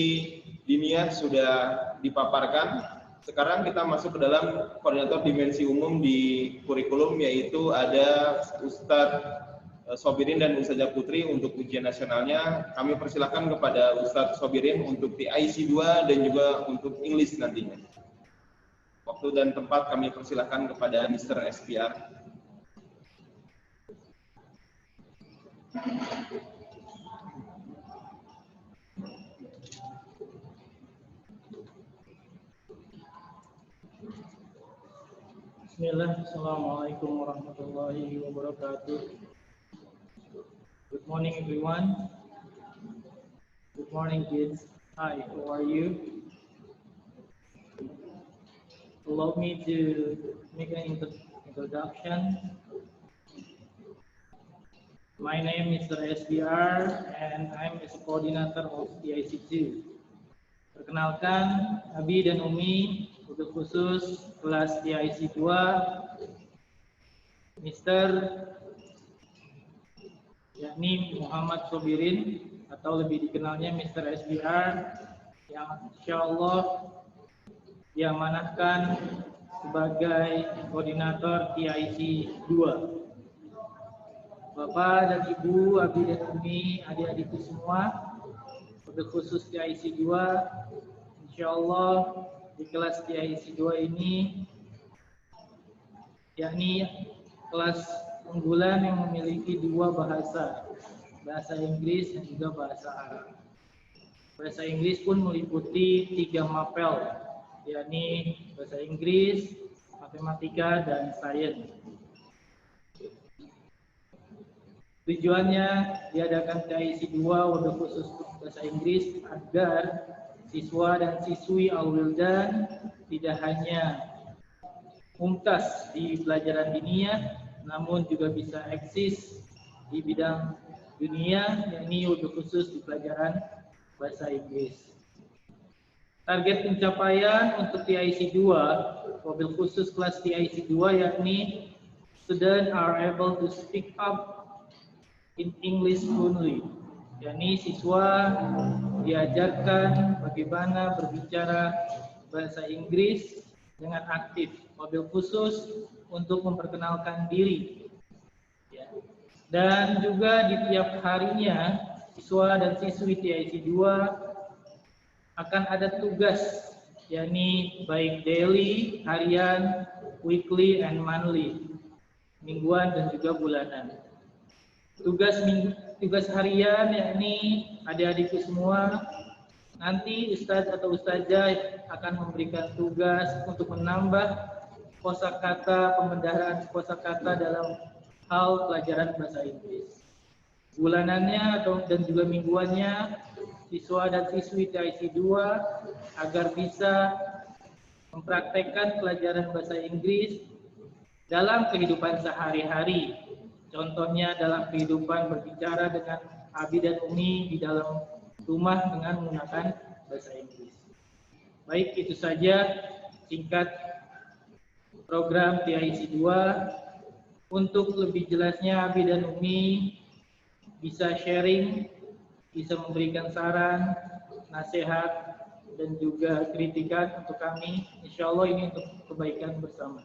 diniyah sudah dipaparkan. Sekarang kita masuk ke dalam koordinator dimensi umum di kurikulum, yaitu ada Ustadz Sobirin dan Ustazah Putri untuk ujian nasionalnya. Kami persilahkan kepada Ustadz Sobirin untuk TIC 2 dan juga untuk English nantinya. Waktu dan tempat kami persilahkan kepada Mr. SPR. Bismillah, Assalamualaikum warahmatullahi wabarakatuh. Good morning everyone. Good morning kids. Hi, how are you? Allow me to make an introduction. My name is Mr. SBR and I'm a coordinator of TIC2. Perkenalkan, Abi dan Umi untuk khusus kelas TIC 2, Mr. yakni Muhammad Sobirin atau lebih dikenalnya Mr. SBR yang insya Allah diamanahkan sebagai koordinator TIC 2. Bapak dan Ibu, Abi dan Umi, adik-adikku semua, untuk khusus TIC 2, insya Allah di kelas TIC 2 ini yakni kelas unggulan yang memiliki dua bahasa Inggris dan juga bahasa Arab. Bahasa Inggris pun meliputi 3 mapel, yakni bahasa Inggris, matematika, dan sains. Tujuannya diadakan TIC 2 untuk khusus bahasa Inggris agar siswa dan siswi Al-Wildan tidak hanya mumtaz di pelajaran diniyah, namun juga bisa eksis di bidang dunia, yakni untuk khusus di pelajaran bahasa Inggris. Target pencapaian untuk TIC 2, mobil khusus kelas TIC 2, yakni students are able to speak up in English fluently, yakni siswa diajarkan bagaimana berbicara bahasa Inggris dengan aktif, mobil khusus untuk memperkenalkan diri. Ya. Dan juga di tiap harinya, siswa dan siswi TIC 2 akan ada tugas, yakni baik daily, harian, weekly, and monthly, mingguan dan juga bulanan. Tugas harian yakni adik-adikku semua, nanti Ustadz atau Ustazah akan memberikan tugas untuk menambah kosakata, pembendaharaan kosakata dalam hal pelajaran bahasa Inggris. Bulanannya dan juga mingguannya, siswa dan siswi TIC 2 agar bisa mempraktekkan pelajaran bahasa Inggris dalam kehidupan sehari-hari. Contohnya dalam kehidupan berbicara dengan Abi dan Umi di dalam rumah dengan menggunakan bahasa Inggris. Baik, itu saja singkat program TIC 2. Untuk lebih jelasnya Abi dan Umi bisa sharing, bisa memberikan saran, nasihat, dan juga kritikan untuk kami. Insya Allah ini untuk kebaikan bersama.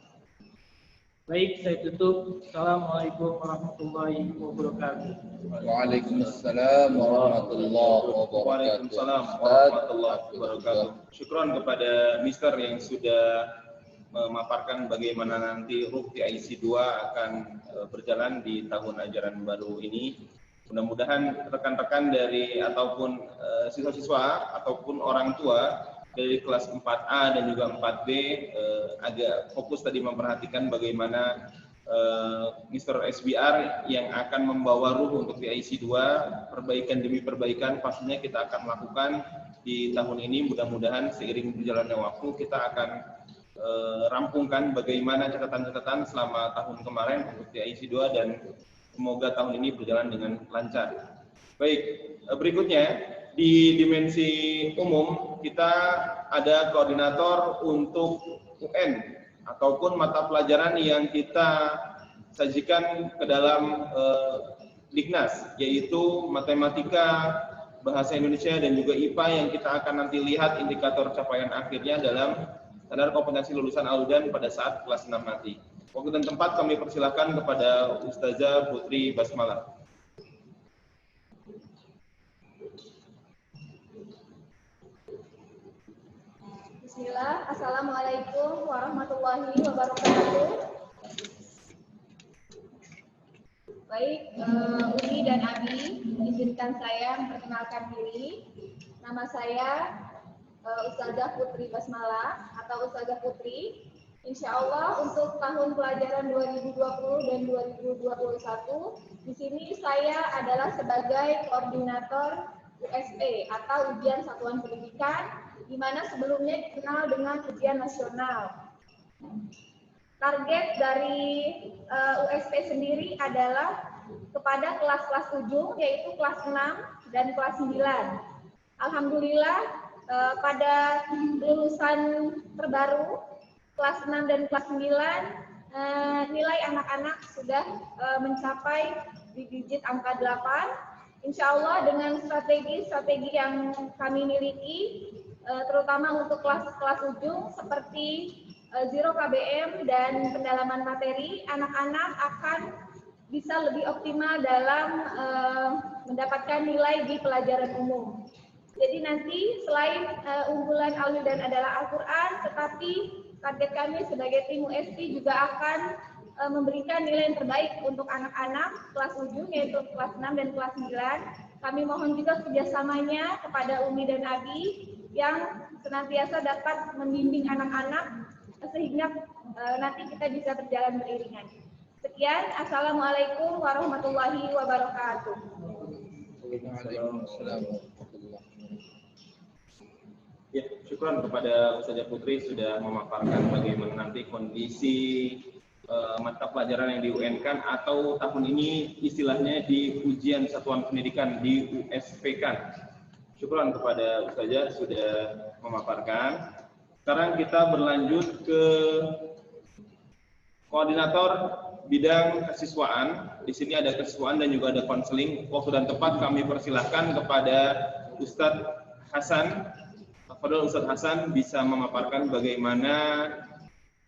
Baik, saya tutup. Assalamualaikum warahmatullahi wabarakatuh. Waalaikumsalam warahmatullahi wabarakatuh. Waalaikumsalam warahmatullahi wabarakatuh. Syukron kepada Mister yang sudah memaparkan bagaimana nanti RUK TIC 2 akan berjalan di tahun ajaran baru ini. Mudah-mudahan rekan-rekan dari ataupun siswa-siswa ataupun orang tua dari kelas 4A dan juga 4B agak fokus tadi memperhatikan bagaimana Mr. SBR yang akan membawa ruh untuk PIC 2, perbaikan demi perbaikan pastinya kita akan lakukan di tahun ini. Mudah-mudahan seiring berjalannya waktu kita akan rampungkan bagaimana catatan-catatan selama tahun kemarin untuk PIC 2 dan semoga tahun ini berjalan dengan lancar. Baik, berikutnya di dimensi umum kita ada koordinator untuk UN ataupun mata pelajaran yang kita sajikan ke dalam Dignas, yaitu matematika, bahasa Indonesia, dan juga IPA yang kita akan nanti lihat indikator capaian akhirnya dalam standar kompetensi lulusan Al-Hudan pada saat kelas 6 nanti. Waktu dan tempat kami persilakan kepada Ustazah Putri Basmalah. Bismillah, Assalamualaikum warahmatullahi wabarakatuh. Baik, Umi dan Abi, izinkan saya memperkenalkan diri. Nama saya Ustazah Putri Basmalah atau Ustazah Putri. Insya Allah untuk tahun pelajaran 2020 dan 2021, di sini saya adalah sebagai koordinator USP atau Ujian Satuan Pendidikan, di mana sebelumnya dikenal dengan ujian nasional. Target dari USP sendiri adalah kepada kelas-kelas ujung, yaitu kelas 6 dan kelas 9. Alhamdulillah pada lulusan terbaru, kelas 6 dan kelas 9, nilai anak-anak sudah mencapai di digit angka 8. Insya Allah dengan strategi-strategi yang kami miliki, terutama untuk kelas-kelas ujung seperti Zero KBM dan pendalaman materi, anak-anak akan bisa lebih optimal dalam mendapatkan nilai di pelajaran umum. Jadi nanti selain unggulan Al-Hudan adalah Al-Quran, tetapi target kami sebagai tim USP juga akan memberikan nilai yang terbaik untuk anak-anak kelas ujung, yaitu kelas 6 dan kelas 9. Kami mohon juga kerjasamanya kepada Umi dan Abi yang senantiasa dapat membimbing anak-anak sehingga nanti kita bisa berjalan beriringan. Sekian, Assalamualaikum warahmatullahi wabarakatuh. Ya, syukur kepada Ustazah Putri sudah memaparkan bagaimana nanti kondisi mata pelajaran yang di-UN-kan atau tahun ini istilahnya di ujian satuan pendidikan di USP-kan. Syukuran kepada Ustazah sudah memaparkan. Sekarang kita berlanjut ke koordinator bidang kesiswaan. Di sini ada kesiswaan dan juga ada konseling. Waktu dan tempat kami persilahkan kepada Ustadz Hasan. Padahal Ustadz Hasan bisa memaparkan bagaimana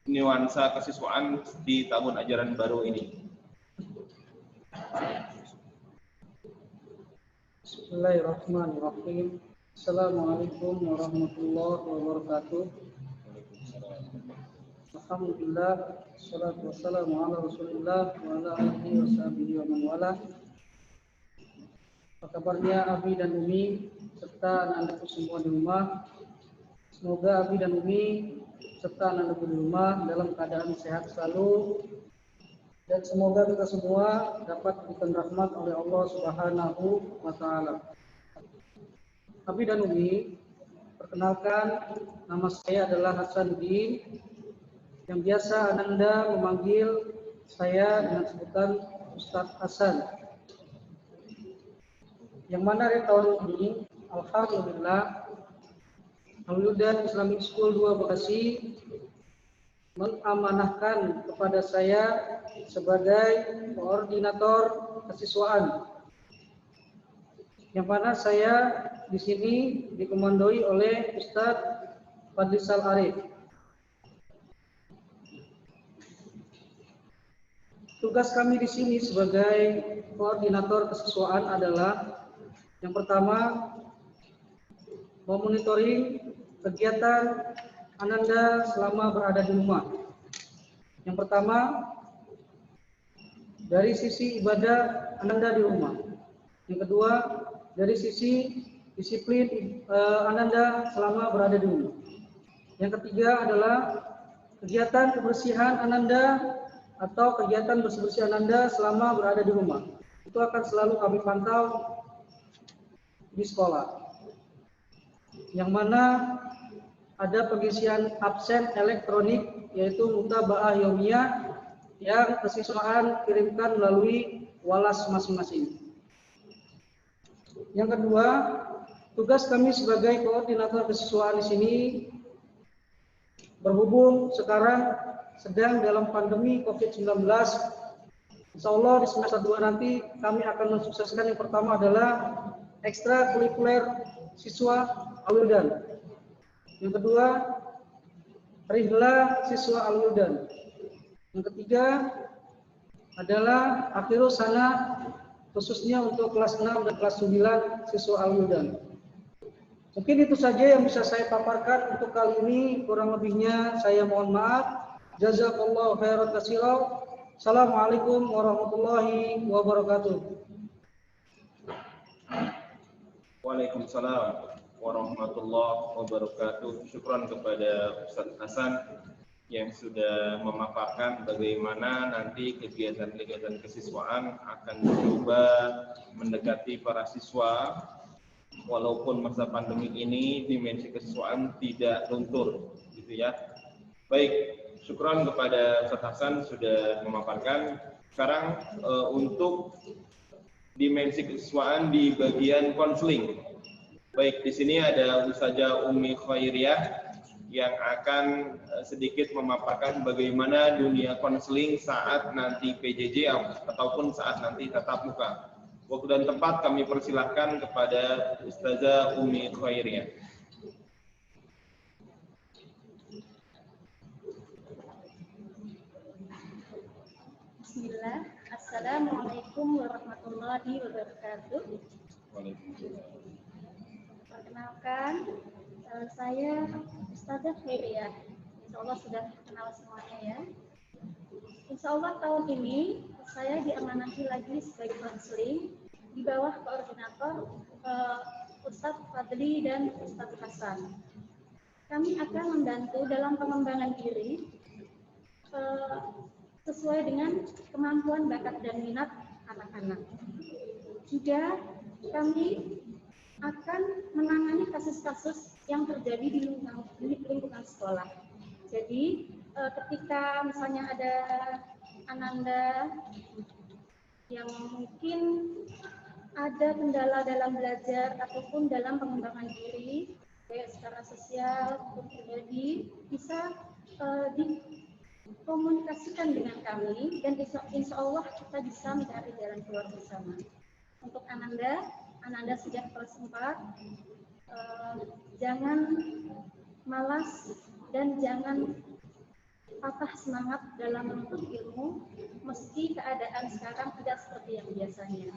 nuansa kesiswaan di tahun ajaran baru ini. Bismillahirrahmanirrahim. Assalamualaikum warahmatullahi wabarakatuh. Alhamdulillah, salatu wassalamu ala Rasulillah wa ala alihi wa sahbihi wa man wala. Apa kabarnya Abi dan Umi serta anak-anakku semua di rumah? Semoga Abi dan Umi serta anak-anakku di rumah dalam keadaan sehat selalu, dan semoga kita semua dapat diberikan rahmat oleh Allah Subhanahu wa taala. Abi dan Umi, perkenalkan, nama saya adalah Hasanuddin, yang biasa Ananda memanggil saya dengan sebutan Ustadz Hasan. Yang mana dari tahun ini, alhamdulillah, Al-Hudan Islamic School 2 Bekasi mengamanahkan kepada saya sebagai koordinator kesiswaan, yang mana saya di sini dikomandoi oleh Ustadz Fadlisal Arif. Tugas kami di sini sebagai koordinator kesiswaan adalah yang pertama, memonitoring kegiatan Ananda selama berada di rumah. Yang pertama, dari sisi ibadah Ananda di rumah. Yang kedua, dari sisi disiplin Ananda selama berada di rumah. Yang ketiga adalah kegiatan kebersihan Ananda atau kegiatan bersih-bersih Ananda selama berada di rumah. Itu akan selalu kami pantau di sekolah. Yang mana ada pengisian absen elektronik yaitu mutaba'ah yaumiyah yang kesiswaan kirimkan melalui walas masing-masing. Yang kedua, tugas kami sebagai koordinator kesiswaan di sini, berhubung sekarang sedang dalam pandemi COVID-19, insya Allah di semester 2 nanti kami akan mensukseskan yang pertama adalah ekstrakurikuler siswa Al-Wildan. Yang kedua, rihla siswa Al-Wildan. Yang ketiga adalah akhirus sana khususnya untuk kelas 6 dan kelas 9 siswa Al-Wildan. Mungkin itu saja yang bisa saya paparkan untuk kali ini. Kurang lebihnya saya mohon maaf. Jazakallahu khairan katsiran. Assalamualaikum warahmatullahi wabarakatuh. Waalaikumsalam warahmatullahi wabarakatuh. Syukran kepada Ustaz Hasan yang sudah memaparkan bagaimana nanti kegiatan-kegiatan kesiswaan akan mencoba mendekati para siswa walaupun masa pandemi ini dimensi kesiswaan tidak luntur, gitu ya. Baik, syukran kepada Ustaz Hasan sudah memaparkan. Sekarang untuk dimensi kesiswaan di bagian konseling. Baik, di sini ada Ustazah Umi Khairiyah yang akan sedikit memaparkan bagaimana dunia konseling saat nanti PJJ ataupun saat nanti tatap muka. Waktu dan tempat kami persilahkan kepada Ustazah Umi Khairiyah. Bismillah. Assalamualaikum warahmatullahi wabarakatuh. Waalaikumsalam. Perkenalkan, saya Ustazah Khairiyah. Insya Allah sudah kenal semuanya ya. Insya Allah tahun ini saya diamanahi lagi sebagai konseling di bawah koordinator Ustadz Fadli dan Ustadz Hasan. Kami akan membantu dalam pengembangan diri sesuai dengan kemampuan, bakat, dan minat anak-anak. Juga kami akan menangani kasus-kasus yang terjadi di lingkungan sekolah. Jadi ketika misalnya ada Ananda yang mungkin ada kendala dalam belajar ataupun dalam pengembangan diri, baik secara sosial maupun pribadi, bisa dikomunikasikan dengan kami dan insya Allah kita bisa mencari jalan keluar bersama. Untuk Ananda sudah kelas 4, jangan malas dan jangan patah semangat dalam menuntut ilmu meski keadaan sekarang tidak seperti yang biasanya.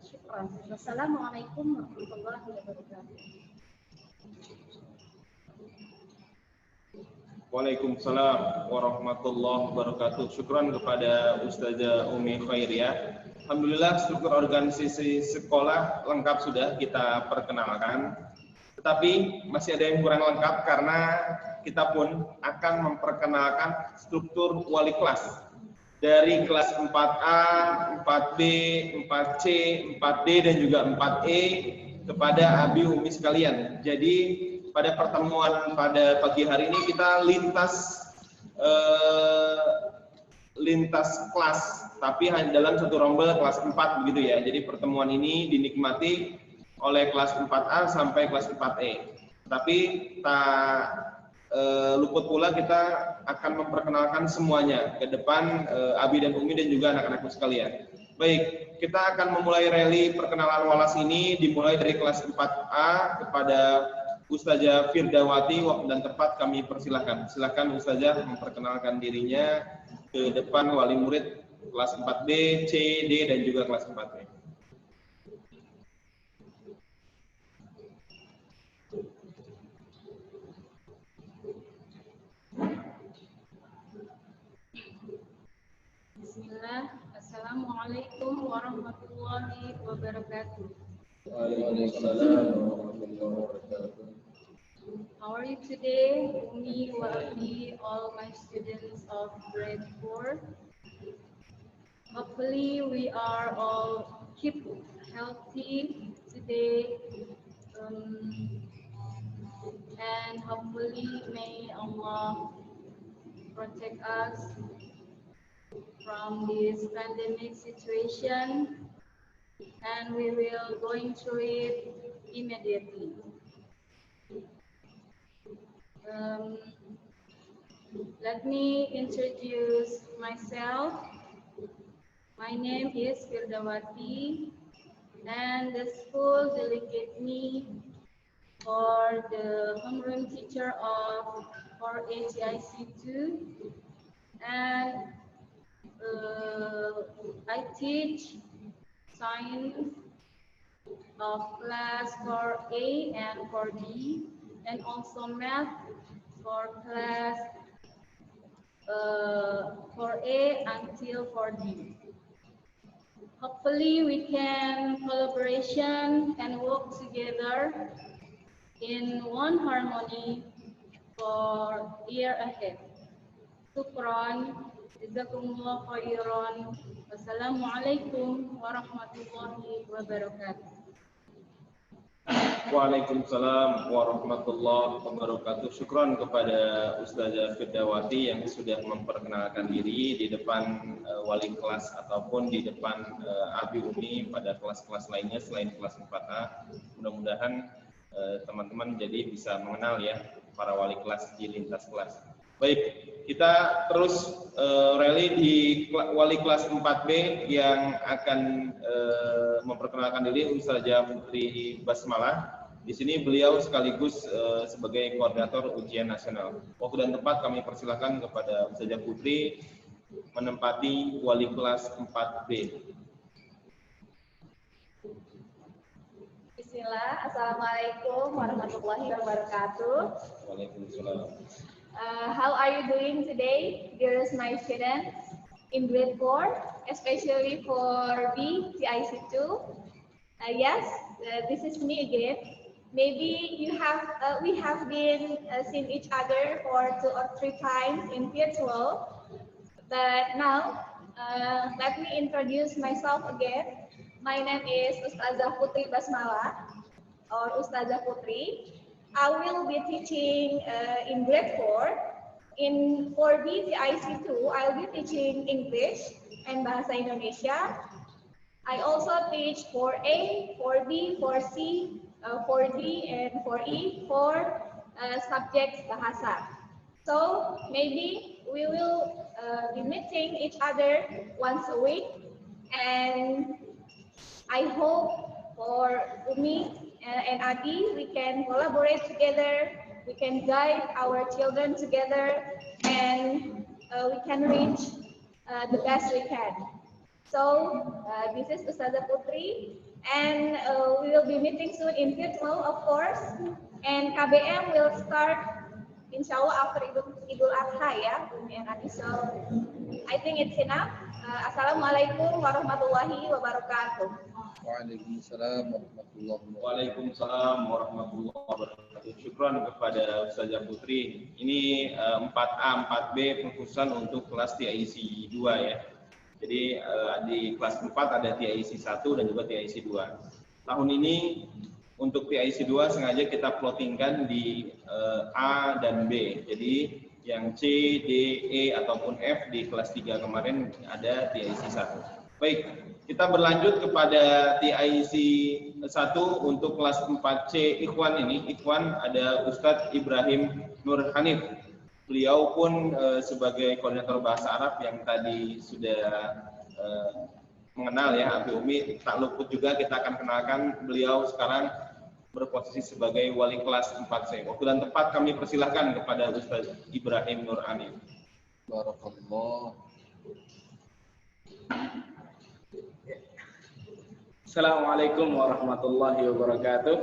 Syukran. Wassalamualaikum warahmatullahi wabarakatuh. Waalaikumsalam warahmatullahi wabarakatuh. Syukran kepada Ustazah Umi Khairiyah. Alhamdulillah, struktur organisasi sekolah lengkap sudah kita perkenalkan. Tetapi masih ada yang kurang lengkap karena kita pun akan memperkenalkan struktur wali kelas. Dari kelas 4A, 4B, 4C, 4D, dan juga 4E kepada Abi Umi sekalian. Jadi pada pertemuan pada pagi hari ini kita lintas kelas, tapi hanya dalam satu rombel kelas 4 begitu ya. Jadi pertemuan ini dinikmati oleh kelas 4A sampai kelas 4E. Tapi tak luput pula kita akan memperkenalkan semuanya ke depan Abi dan Umi dan juga anak-anakku sekalian. Baik, kita akan memulai rally perkenalan walas ini dimulai dari kelas 4A kepada Ustazah Firdawati. Waktu dan tempat kami persilahkan. Silakan Ustazah memperkenalkan dirinya ke depan wali murid kelas 4B, C, D, dan juga kelas 4E. Bismillah. Assalamualaikum warahmatullahi wabarakatuh. Waalaikumsalam Only today, me, Wali, all my students of grade 4. Hopefully, we are all keep healthy today, and hopefully, may Allah protect us from this pandemic situation, and we will going through it immediately. Let me introduce myself. My name is Firdawati, and the school delegated me for the homeroom teacher of for HIC2, and I teach science of class 4A and 4D, and also math for class 4A until 4D. Hopefully we can collaboration and work together in one harmony for year ahead. Syukran, jazakumullah khairan. Wassalamualaikum warahmatullahi wabarakatuh. Waalaikumsalam warahmatullahi wabarakatuh. Syukron kepada Ustazah Firdawati yang sudah memperkenalkan diri di depan wali kelas ataupun di depan Abi Umi pada kelas-kelas lainnya selain kelas 4A. Mudah-mudahan teman-teman jadi bisa mengenal ya para wali kelas di lintas kelas. Baik, kita terus rally di wali kelas 4B yang akan memperkenalkan diri Ustazah Putri Basmalah. Di sini beliau sekaligus sebagai koordinator ujian nasional. Waktu dan tempat kami persilakan kepada Ustazah Putri menempati wali kelas 4B. Bismillah, Assalamualaikum warahmatullahi wabarakatuh. Waalaikumsalam. How are you doing today, dearest my students in grade 4, especially for B, TIC2? Yes, this is me again. Maybe you have, we have been seen each other for 2 or 3 times in virtual, but now let me introduce myself again. My name is Ustazah Putri Basmalah, or Ustazah Putri. I will be teaching in grade 4. In 4B TIC2, I'll be teaching English and Bahasa Indonesia. I also teach 4A, 4B, 4C, 4D, and 4E for subjects Bahasa. So maybe we will be meeting each other once a week, and I hope for Umi and Adi, we can collaborate together, we can guide our children together, and we can reach the best we can. So this is Ustazah Putri, and we will be meeting soon in virtual, of course, and KBM will start inshallah after Idul Adha ya, Umi and Adi. So I think it's enough. Assalamualaikum warahmatullahi wabarakatuh. Waalaikumsalam warahmatullahi wabarakatuh. Syukron kepada Ustazah Putri. Ini 4A, 4B pengkhususan untuk kelas TIC 2 ya. Jadi di kelas 4 ada TIC 1 dan juga TIC 2. Tahun ini untuk TIC 2 sengaja kita plottingkan di A dan B. Jadi yang C, D, E ataupun F di kelas 3 kemarin ada TIC 1. Baik, kita berlanjut kepada TIC 1 untuk kelas 4C Ikhwan ini. Ikhwan ada Ustadz Ibrahim Nur Hanif. Beliau pun sebagai koordinator bahasa Arab yang tadi sudah mengenal ya Abi Umi. Tak luput juga kita akan kenalkan beliau sekarang berposisi sebagai wali kelas 4C. Waktu dan tempat kami persilahkan kepada Ustadz Ibrahim Nur Hanif. Barakallah. Assalamualaikum warahmatullahi wabarakatuh.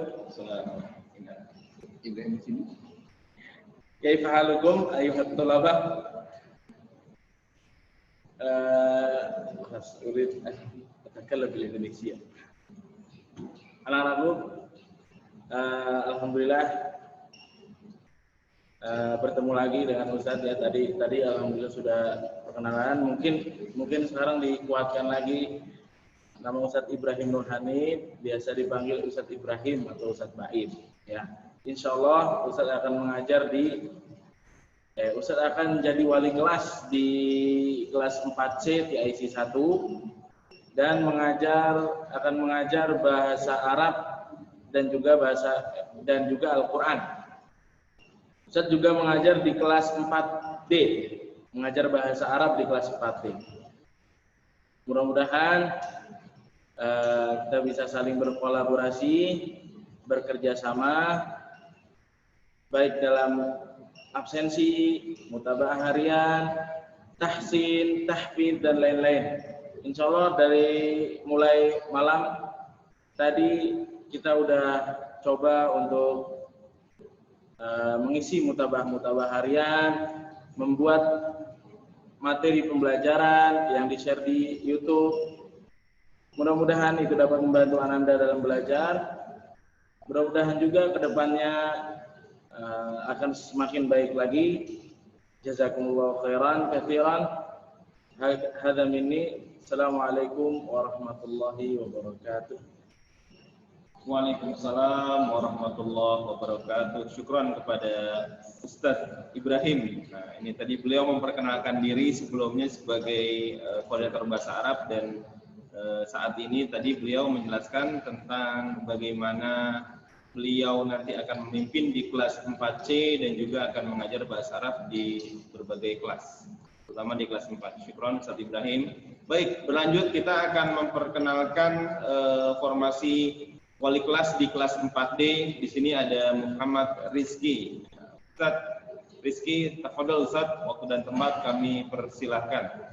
Ibrahim di sini. Kaifa halukum ayyuhat tulabah? Urid أتكلم بالإندونيسية. Anak-anakku, alhamdulillah bertemu lagi dengan Ustadz ya. Tadi alhamdulillah sudah perkenalan. Mungkin sekarang dikuatkan lagi. Nama Ustadz Ibrahim Nur Hanif, biasa dipanggil Ustadz Ibrahim atau Ustadz Baim. Ya, Insya Allah Ustadz akan mengajar Ustadz akan jadi wali kelas di kelas 4C TIC 1 dan akan mengajar bahasa Arab dan juga Al-Quran. Ustadz juga mengajar di kelas 4D, mengajar bahasa Arab di kelas 4D. Mudah-mudahan kita bisa saling berkolaborasi, bekerja sama, baik dalam absensi, mutabaah harian, tahsin, tahfidz dan lain-lain. Insya Allah dari mulai malam tadi kita udah coba untuk mengisi mutabaah harian, membuat materi pembelajaran yang di-share di YouTube. Mudah-mudahan itu dapat membantu Ananda dalam belajar. Mudah-mudahan juga kedepannya akan semakin baik lagi. Jazakumullahu khairan katsiran. Hadza minni. Assalamualaikum warahmatullahi wabarakatuh. Waalaikumsalam warahmatullahi wabarakatuh. Syukran kepada Ustadz Ibrahim. Nah, ini tadi beliau memperkenalkan diri sebelumnya sebagai koordinator bahasa Arab, dan saat ini tadi beliau menjelaskan tentang bagaimana beliau nanti akan memimpin di kelas 4C dan juga akan mengajar bahasa Arab di berbagai kelas, terutama di kelas 4. Syukron Ustadz Ibrahim. Baik, berlanjut kita akan memperkenalkan formasi wali kelas di kelas 4D. Di sini ada Muhammad Rizki. Ustadz Rizki, tafadhol Ustadz, waktu dan tempat kami persilahkan.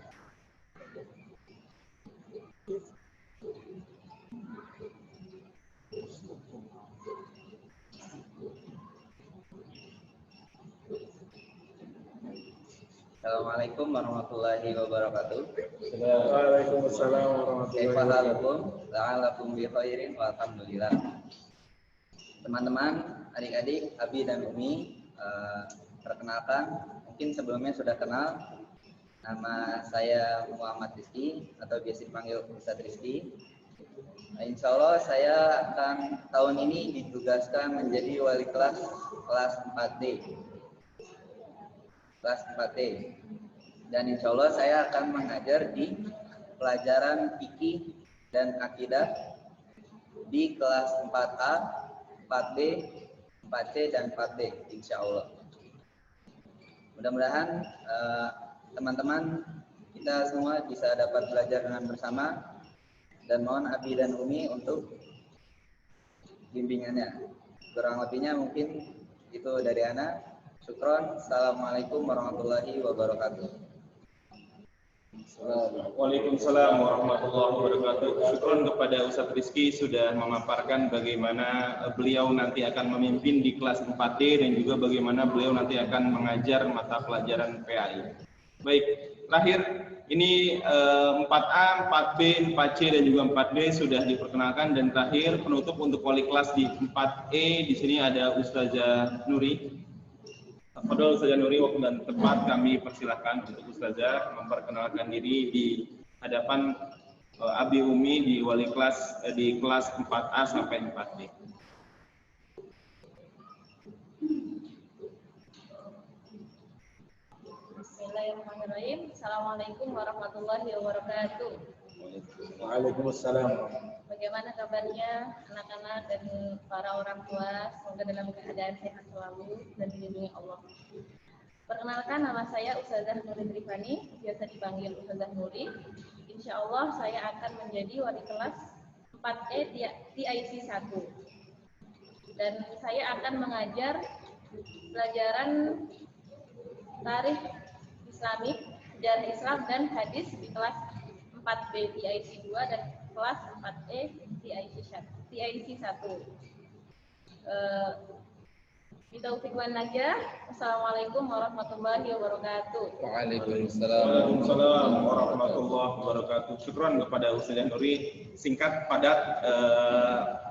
Assalamualaikum warahmatullahi wabarakatuh. Waalaikumsalam warahmatullahi wabarakatuh. La'alakum bi khairin walhamdulillah. Teman-teman, adik-adik, Abi dan Umi, perkenalkan, mungkin sebelumnya sudah kenal. Nama saya Muhammad Rizki atau biasa dipanggil Ustadz Rizki. Insya Allah saya akan tahun ini ditugaskan menjadi wali kelas 4D. Kelas 4D. Dan insya Allah saya akan mengajar di pelajaran fikih dan akidah di kelas 4A, 4B, 4C, dan 4D insya Allah. Mudah-mudahan teman-teman kita semua bisa dapat belajar dengan bersama, dan mohon Abi dan Umi untuk bimbingannya. Kurang lebihnya mungkin itu dari ana. Syukron. Assalamualaikum warahmatullahi wabarakatuh. Waalaikumsalam warahmatullahi wabarakatuh. Syukron kepada Ustadz Rizki sudah memaparkan bagaimana beliau nanti akan memimpin di kelas 4D dan juga bagaimana beliau nanti akan mengajar mata pelajaran PAI. Baik, terakhir ini 4A, 4B, 4C dan juga 4D sudah diperkenalkan, dan terakhir penutup untuk wali kelas di 4E. Di sini ada Ustazah Nuri. Padahal Ustazah Nuri, waktu dan tempat kami persilahkan untuk Ustazah memperkenalkan diri di hadapan Abi Umi di wali kelas di kelas 4A sampai 4D. Bismillahirrahmanirrahim. Assalamualaikum warahmatullahi wabarakatuh. Waalaikumsalam. Bagaimana kabarnya anak-anak dan para orang tua? Semoga dalam keadaan sehat selalu dan dilindungi Allah. Perkenalkan, nama saya Ustazah Nuri Trifani, biasa dipanggil Ustazah Nuri. Insya Allah saya akan menjadi wali kelas 4E TIC 1. Dan saya akan mengajar pelajaran tarikh Islamik, sejarah Islam dan hadis di kelas 4B TIC 2 dan kelas 4E TIC 1. Bitaufiq wan najah. Assalamualaikum warahmatullahi wabarakatuh. Waalaikumsalam warahmatullahi wabarakatuh. Syukron kepada Ustazah Nuri, singkat padat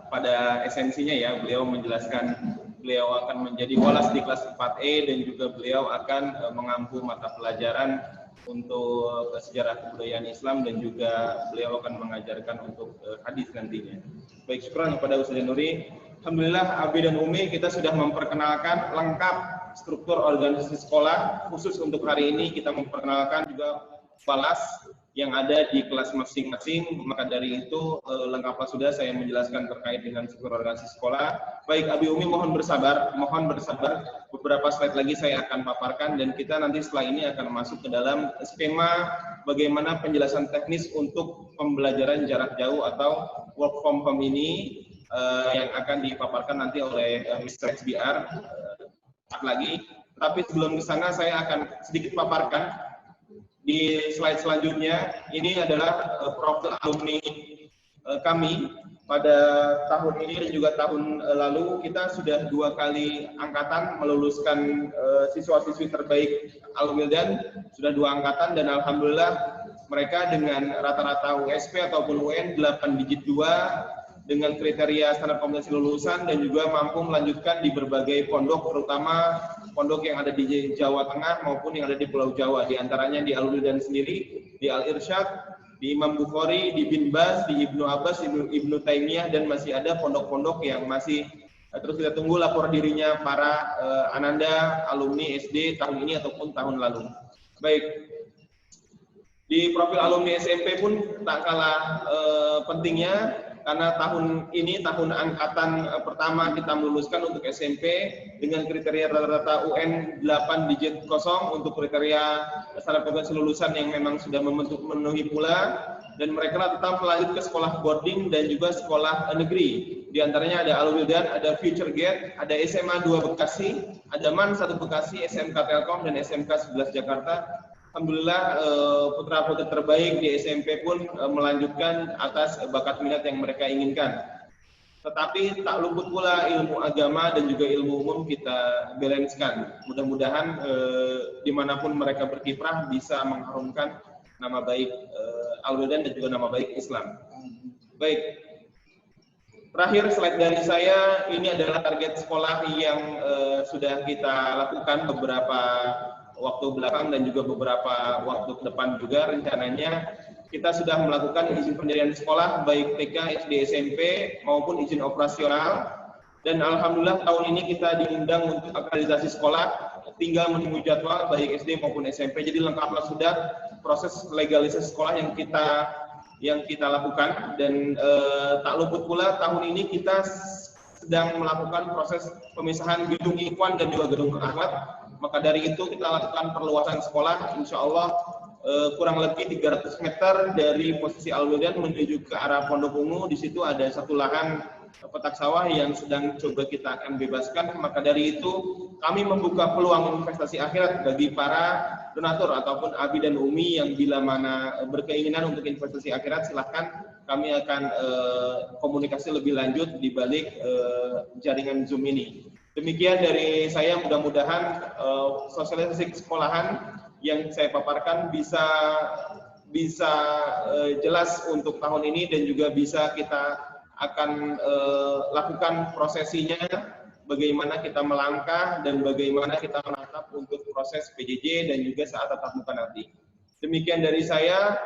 pada esensinya ya. Beliau menjelaskan beliau akan menjadi walas di kelas 4E dan juga beliau akan mengampu mata pelajaran untuk sejarah kebudayaan Islam dan juga beliau akan mengajarkan untuk hadis nantinya. Baik, syukur kepada Ustaz Nuri. Alhamdulillah Abi dan Umi kita sudah memperkenalkan lengkap struktur organisasi sekolah. Khusus untuk hari ini kita memperkenalkan juga kelas yang ada di kelas masing-masing. Maka dari itu lengkaplah sudah saya menjelaskan terkait dengan struktur organisasi sekolah. Baik Abi Umi mohon bersabar. Beberapa slide lagi saya akan paparkan dan kita nanti setelah ini akan masuk ke dalam skema bagaimana penjelasan teknis untuk pembelajaran jarak jauh atau work from home ini yang akan dipaparkan nanti oleh Mr. SBR lagi. Tapi sebelum ke sana saya akan sedikit paparkan di slide selanjutnya. Ini adalah profil alumni kami pada tahun ini dan juga tahun lalu. Kita sudah 2 kali angkatan meluluskan siswa-siswi terbaik Al-Wildan, sudah 2 angkatan dan alhamdulillah mereka dengan rata-rata USP ataupun UN 8 digit 2 dengan kriteria standar kompetensi lulusan dan juga mampu melanjutkan di berbagai pondok, terutama pondok yang ada di Jawa Tengah maupun yang ada di Pulau Jawa, di antaranya di Al-Wildan sendiri, di Al-Irsyad, di Imam Bukhari, di Bin Baz, di Ibnu Abbas, Ibnu Taimiyah, dan masih ada pondok-pondok yang masih terus kita tunggu lapor dirinya para ananda alumni SD tahun ini ataupun tahun lalu. Baik, di profil alumni SMP pun tak kalah pentingnya. Karena tahun ini tahun angkatan pertama kita meluluskan untuk SMP dengan kriteria rata-rata UN 8 digit 0 untuk kriteria standar kompetensi lulusan yang memang sudah memenuhi pula, dan mereka tetap melanjut ke sekolah boarding dan juga sekolah negeri. Di antaranya ada Al-Wildan, ada Future Gate, ada SMA 2 Bekasi, ada MAN 1 Bekasi, SMK Telkom dan SMK 11 Jakarta. Alhamdulillah putra-putri terbaik di SMP pun melanjutkan atas bakat minat yang mereka inginkan. Tetapi tak luput pula ilmu agama dan juga ilmu umum kita balanskan. Mudah-mudahan dimanapun mereka berkiprah bisa mengharumkan nama baik Al-Wildan dan juga nama baik Islam. Baik, terakhir slide dari saya, ini adalah target sekolah yang sudah kita lakukan beberapa waktu belakang dan juga beberapa waktu ke depan juga. Rencananya kita sudah melakukan izin pendirian sekolah baik TK, SD, SMP maupun izin operasional, dan alhamdulillah tahun ini kita diundang untuk akreditasi sekolah, tinggal menunggu jadwal baik SD maupun SMP. Jadi lengkaplah sudah proses legalisasi sekolah yang kita lakukan, dan tak luput pula tahun ini kita sedang melakukan proses pemisahan gedung Ikhwan dan juga gedung Akhlak. Maka dari itu kita lakukan perluasan sekolah, insya Allah kurang lebih 300 meter dari posisi Al-Wildan menuju ke arah Pondok Ungu. Di situ ada satu lahan petak sawah yang sedang coba kita akan bebaskan. Maka dari itu kami membuka peluang investasi akhirat bagi para donatur ataupun Abi dan Umi yang bila mana berkeinginan untuk investasi akhirat, silahkan kami akan komunikasi lebih lanjut di balik jaringan Zoom ini. Demikian dari saya, mudah-mudahan sosialisasi sekolahan yang saya paparkan bisa jelas untuk tahun ini dan juga bisa kita akan lakukan prosesinya, bagaimana kita melangkah dan bagaimana kita menatap untuk proses PJJ dan juga saat tatap muka nanti. Demikian dari saya.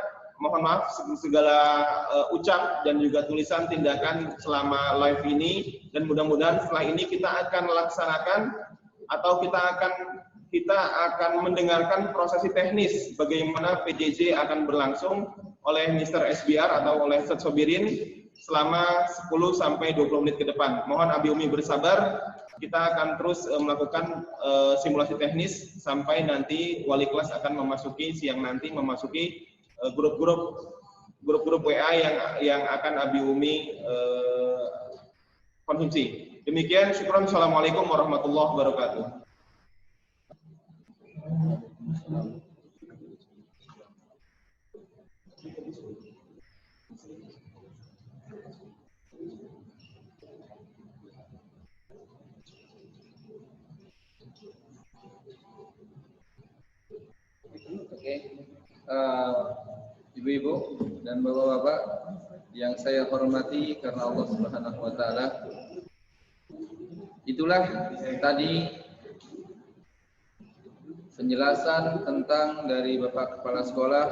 Mohon maaf segala ucap dan juga tulisan tindakan selama live ini, dan mudah-mudahan setelah ini kita akan laksanakan atau kita akan mendengarkan prosesi teknis bagaimana PJJ akan berlangsung oleh Mr. SBR atau oleh Ustaz Sobirin selama 10 sampai 20 menit ke depan. Mohon Abi Umi bersabar, kita akan terus melakukan simulasi teknis sampai nanti wali kelas akan memasuki grup-grup WA yang akan Abi Umi konsumsi. Demikian, syukran. Assalamualaikum warahmatullahi wabarakatuh. Oke. Ibu-ibu dan bapak-bapak yang saya hormati karena Allah Subhanahu wa taala. Itulah tadi penjelasan tentang dari Bapak Kepala Sekolah,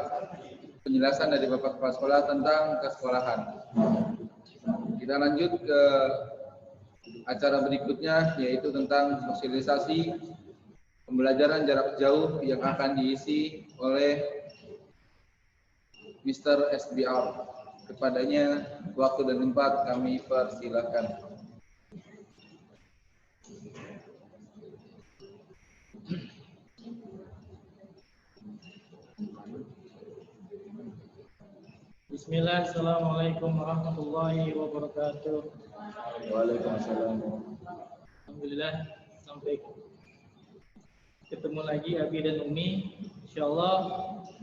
penjelasan dari Bapak Kepala Sekolah tentang kesekolahan. Kita lanjut ke acara berikutnya, yaitu tentang sosialisasi pembelajaran jarak jauh yang akan diisi oleh Mr. SBR. Kepadanya waktu dan tempat kami persilakan. Bismillah, assalamualaikum warahmatullahi wabarakatuh. Waalaikumsalam. Alhamdulillah sampai ketemu lagi Abi dan Umi. Insyaallah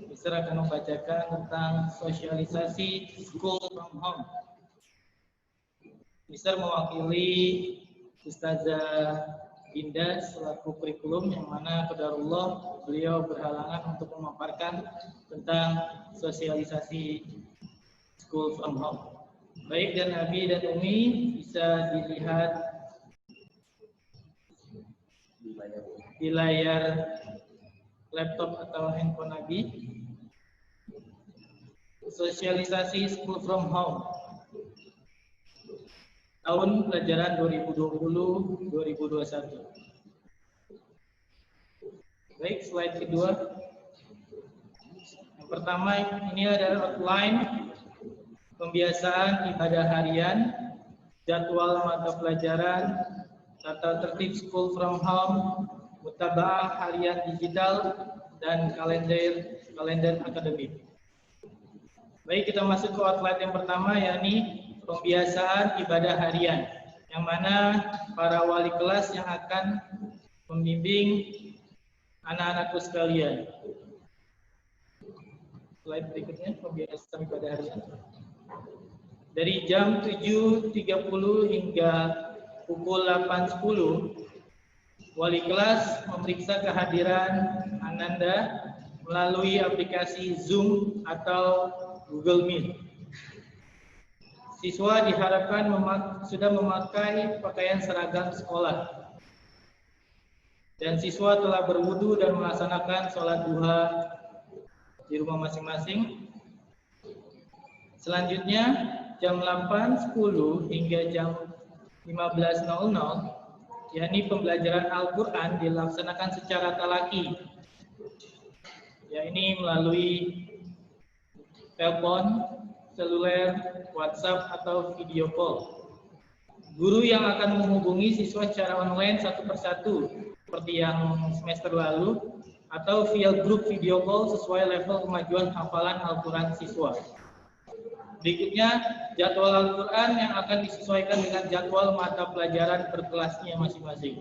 Mister akan membacakan tentang sosialisasi school from home. Mister mewakili Ustazah Indah selaku kurikulum yang mana qadarullah beliau berhalangan untuk memaparkan tentang sosialisasi school from home. Baik, dan Abi dan Umi bisa dilihat di layar laptop atau handphone Abi. Sosialisasi school from home tahun pelajaran 2020-2021. Baik, slide kedua. Yang pertama ini adalah outline pembiasaan ibadah harian, jadwal mata pelajaran, tata tertib school from home, mutabaah harian digital, dan kalender akademik. Baik, kita masuk ke outline yang pertama, yakni pembiasaan ibadah harian, yang mana para wali kelas yang akan membimbing anak-anakku sekalian. Slide berikutnya, pembiasaan ibadah harian. Dari jam 7.30 hingga pukul 8.10, wali kelas memeriksa kehadiran Ananda melalui aplikasi Zoom atau Google Meet. Siswa diharapkan sudah memakai pakaian seragam sekolah. Dan siswa telah berwudu dan melaksanakan sholat duha di rumah masing-masing. Selanjutnya, jam 8.10 hingga jam 15.00, yakni pembelajaran Al-Quran dilaksanakan secara talaki, yakni melalui telepon, seluler, WhatsApp, atau video call. Guru yang akan menghubungi siswa secara online satu persatu, seperti yang semester lalu, atau via grup video call sesuai level kemajuan hafalan Al-Quran siswa. Berikutnya, jadwal Al-Quran yang akan disesuaikan dengan jadwal mata pelajaran per kelasnya masing-masing.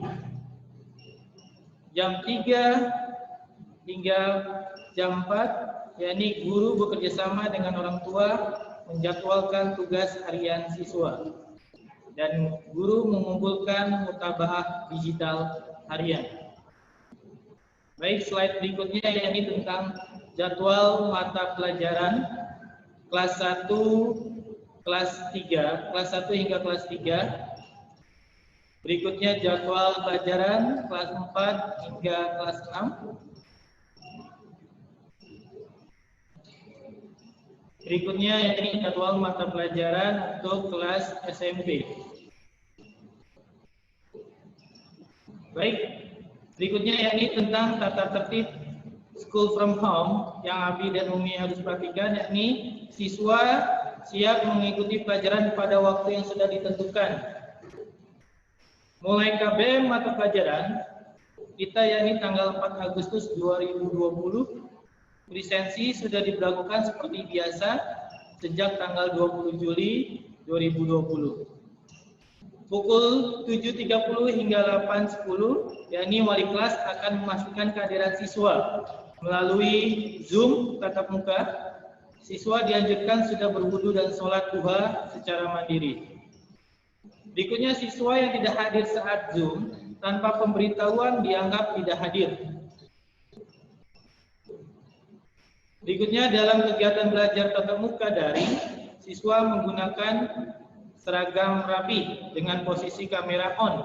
Jam 3 hingga jam 4, yakni guru bekerjasama dengan orang tua menjadwalkan tugas harian siswa. Dan guru mengumpulkan mutabaah digital harian. Baik, slide berikutnya yakni tentang jadwal mata pelajaran kelas 1, kelas 3, kelas 1 hingga kelas 3. Berikutnya jadwal pelajaran kelas 4 hingga kelas 6. Berikutnya yakni jadwal mata pelajaran untuk kelas SMP. Baik, berikutnya yakni tentang tata tertib school from home yang Abi dan Umi harus perhatikan, yakni siswa siap mengikuti pelajaran pada waktu yang sudah ditentukan. Mulai KBM mata pelajaran kita yakni tanggal 4 Agustus 2020, lisensi sudah diberlakukan seperti biasa sejak tanggal 20 Juli 2020. Pukul 7.30 hingga 8.10, yakni wali kelas akan memastikan kehadiran siswa melalui Zoom tatap muka. Siswa dianjurkan sudah berwudu dan sholat duha secara mandiri. Berikutnya, siswa yang tidak hadir saat Zoom tanpa pemberitahuan dianggap tidak hadir. Berikutnya, dalam kegiatan belajar tatap muka daring, siswa menggunakan seragam rapi dengan posisi kamera on.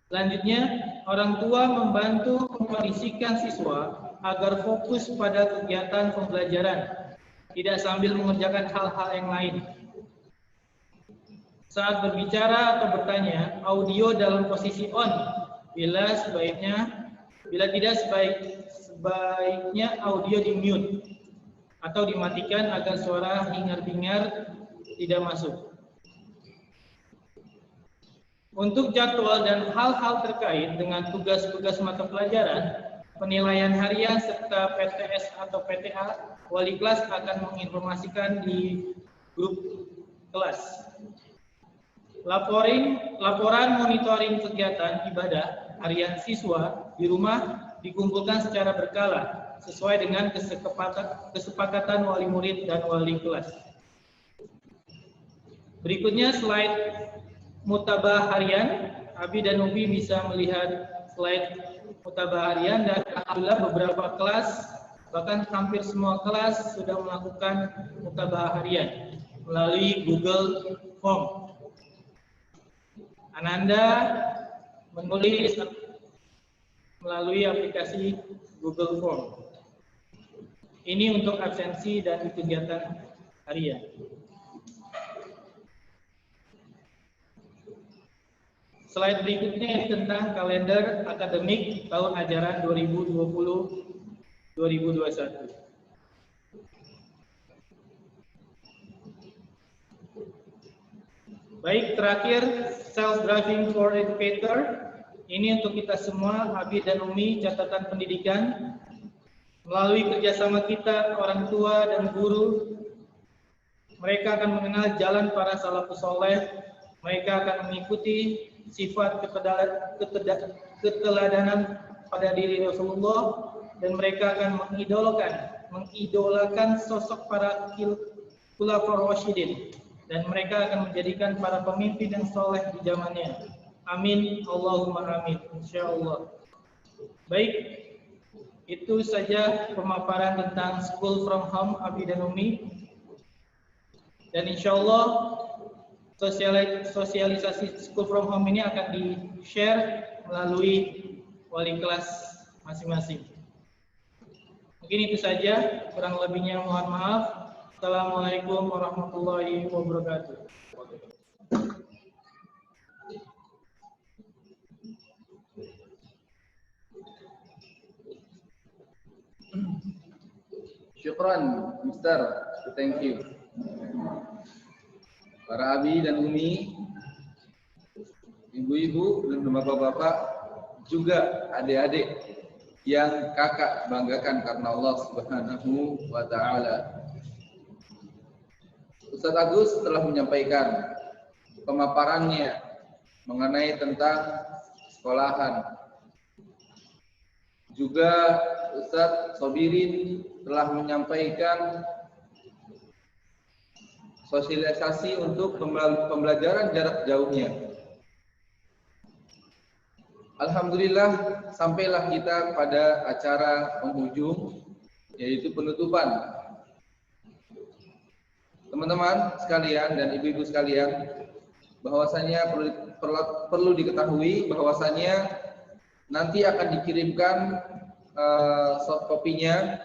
Selanjutnya, orang tua membantu mengkondisikan siswa agar fokus pada kegiatan pembelajaran, tidak sambil mengerjakan hal-hal yang lain. Saat berbicara atau bertanya, audio dalam posisi on, bila tidak sebaiknya audio di mute atau dimatikan agar suara hingar-bingar tidak masuk. Untuk jadwal dan hal-hal terkait dengan tugas-tugas mata pelajaran, penilaian harian serta PTS atau PTA, wali kelas akan menginformasikan di grup kelas. Laporan monitoring kegiatan ibadah harian siswa di rumah dikumpulkan secara berkala sesuai dengan kesepakatan wali murid dan wali kelas. Berikutnya slide mutabah harian. Abi dan Umi bisa melihat slide mutabah harian, dan alhamdulillah beberapa kelas, bahkan hampir semua kelas sudah melakukan mutabah harian melalui Google Form. Ananda menulis melalui aplikasi Google Form. Ini untuk absensi dan kegiatan harian. Slide berikutnya tentang kalender akademik tahun ajaran 2020-2021. Baik, terakhir self-driving for educator. Ini untuk kita semua, Abi dan Umi, catatan pendidikan. Melalui kerjasama kita, orang tua dan guru, mereka akan mengenal jalan para salafus soleh. Mereka akan mengikuti sifat keteladanan pada diri Rasulullah, dan mereka akan mengidolakan sosok para khulafaur rasyidin, dan mereka akan menjadikan para pemimpin yang soleh di zamannya. Amin, Allahumma amin, insyaallah. Baik, itu saja pemaparan tentang School from Home Abi dan Umi, dan insyaallah sosialisasi School from Home ini akan di-share melalui wali kelas masing-masing. Mungkin itu saja, kurang lebihnya mohon maaf. Assalamualaikum warahmatullahi wabarakatuh. Syukran, Mister. Thank you. Para Abi dan Umi, ibu-ibu dan bapak-bapak, juga adik-adik yang kakak banggakan karena Allah Subhanahu wa Ta'ala. Ustaz Agus telah menyampaikan pemaparannya mengenai tentang sekolahan. Juga Ustaz Sobirin telah menyampaikan sosialisasi untuk pembelajaran jarak jauhnya. Alhamdulillah, sampailah kita pada acara penghujung, yaitu penutupan. Teman-teman sekalian dan ibu-ibu sekalian, bahwasanya perlu diketahui bahwasanya nanti akan dikirimkan soft copy-nya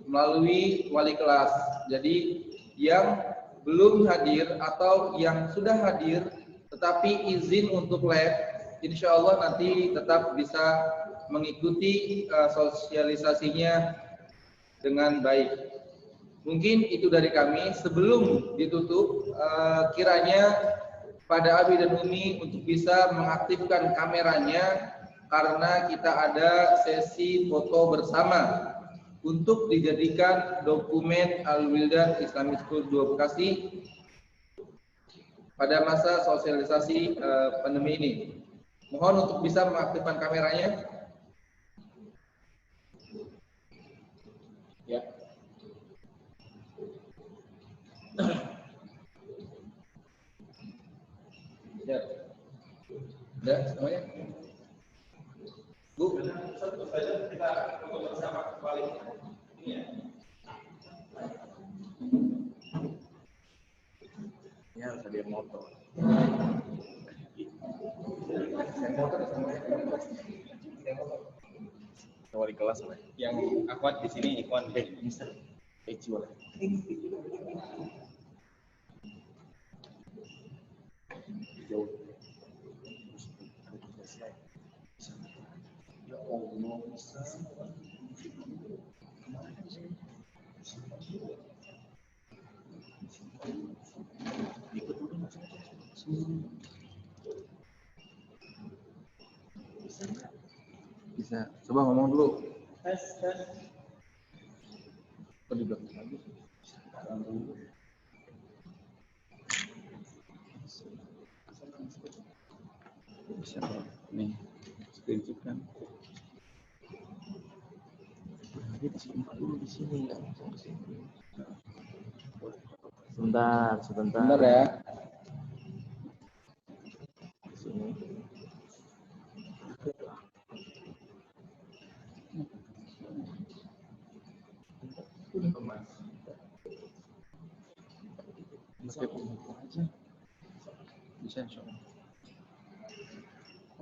melalui wali kelas. Jadi yang belum hadir atau yang sudah hadir tetapi izin untuk lab, insya Allah nanti tetap bisa mengikuti sosialisasinya dengan baik. Mungkin itu dari kami. Sebelum ditutup, kiranya pada Abi dan Umi untuk bisa mengaktifkan kameranya karena kita ada sesi foto bersama untuk dijadikan dokumen Al-Wildan Islamic School 2 Bekasi pada masa sosialisasi pandemi ini. Mohon untuk bisa mengaktifkan kameranya. Ya. Ya. Ya, semuanya. Bu, satu saja kita foto bersama kembali. Ini ya. Ya, harus ada motor. Wali kelas lah. Yang akhwat di sini ikhwan bisa boleh. Jauh. Ya Allah, bisa. Bisa. Coba ngomong dulu. Tes. Kok di belakang lagi? Bisa nih screenshot kan? Dia disimpan dulu di sini. Sebentar. Bentar ya. Sini. Bisa insyaallah.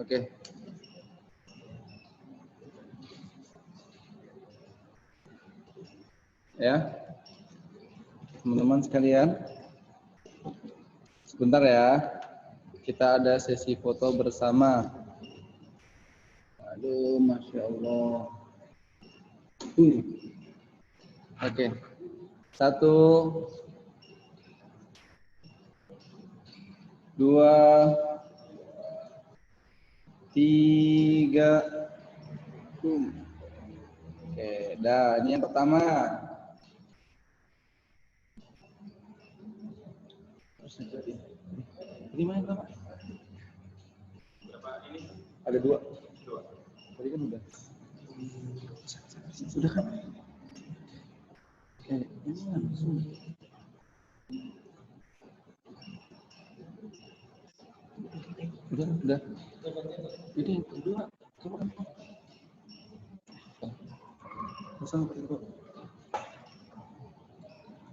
Oke. Ya. Teman-teman sekalian, sebentar ya. Kita ada sesi foto bersama. Aduh, Masya Allah. Oke. 1, 2, 3. Oke, dah. Ini yang pertama. Ini mana yang pertama? Ada 2. Tadi kan udah. Sudah kan? Ini langsung. Udah. Ini yang kedua. Coba kan. Pasang kedua.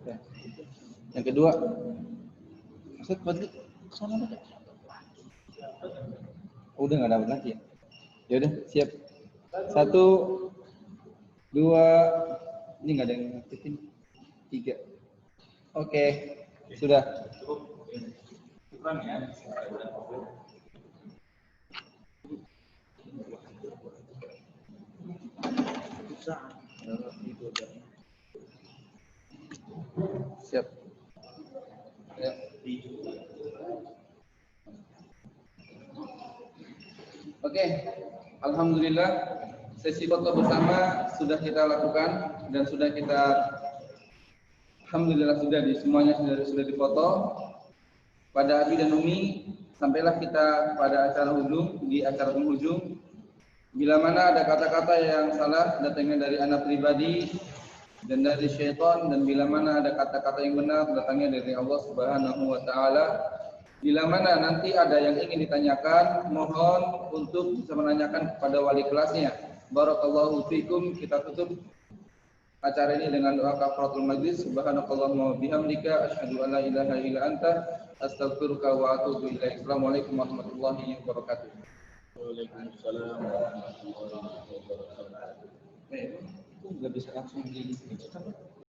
Ya. Yang kedua. Ustaz balik ke sana aja. Udah nggak dapat lagi ya? Ya udah, siap. 1, 2. Ini nggak ada yang ngaktifin. 3. Oke. Sudah. Kurang ya. Siap. Ya. Oke, alhamdulillah sesi foto bersama sudah kita lakukan dan sudah kita alhamdulillah sudah di semuanya sudah difoto. Pada Abi dan Umi sampailah kita pada acara ujung di acara penghujung. Bila mana ada kata-kata yang salah datangnya dari anak pribadi dan dari syaitan, dan bila mana ada kata-kata yang benar datangnya dari Allah Subhanahu wa taala. Bila mana nanti ada yang ingin ditanyakan, mohon untuk bisa menanyakan kepada wali kelasnya. Barakallahu fikum. Kita tutup acara ini dengan doa kafaratul majlis. Subhanakallahumma wa bihamdika asyhadu an la ilaha illa anta astaghfiruka wa atubu ilaik. Assalamualaikum warahmatullahi wabarakatuh. Waalaikumsalam warahmatullahi wabarakatuh. Nggak bisa langsung di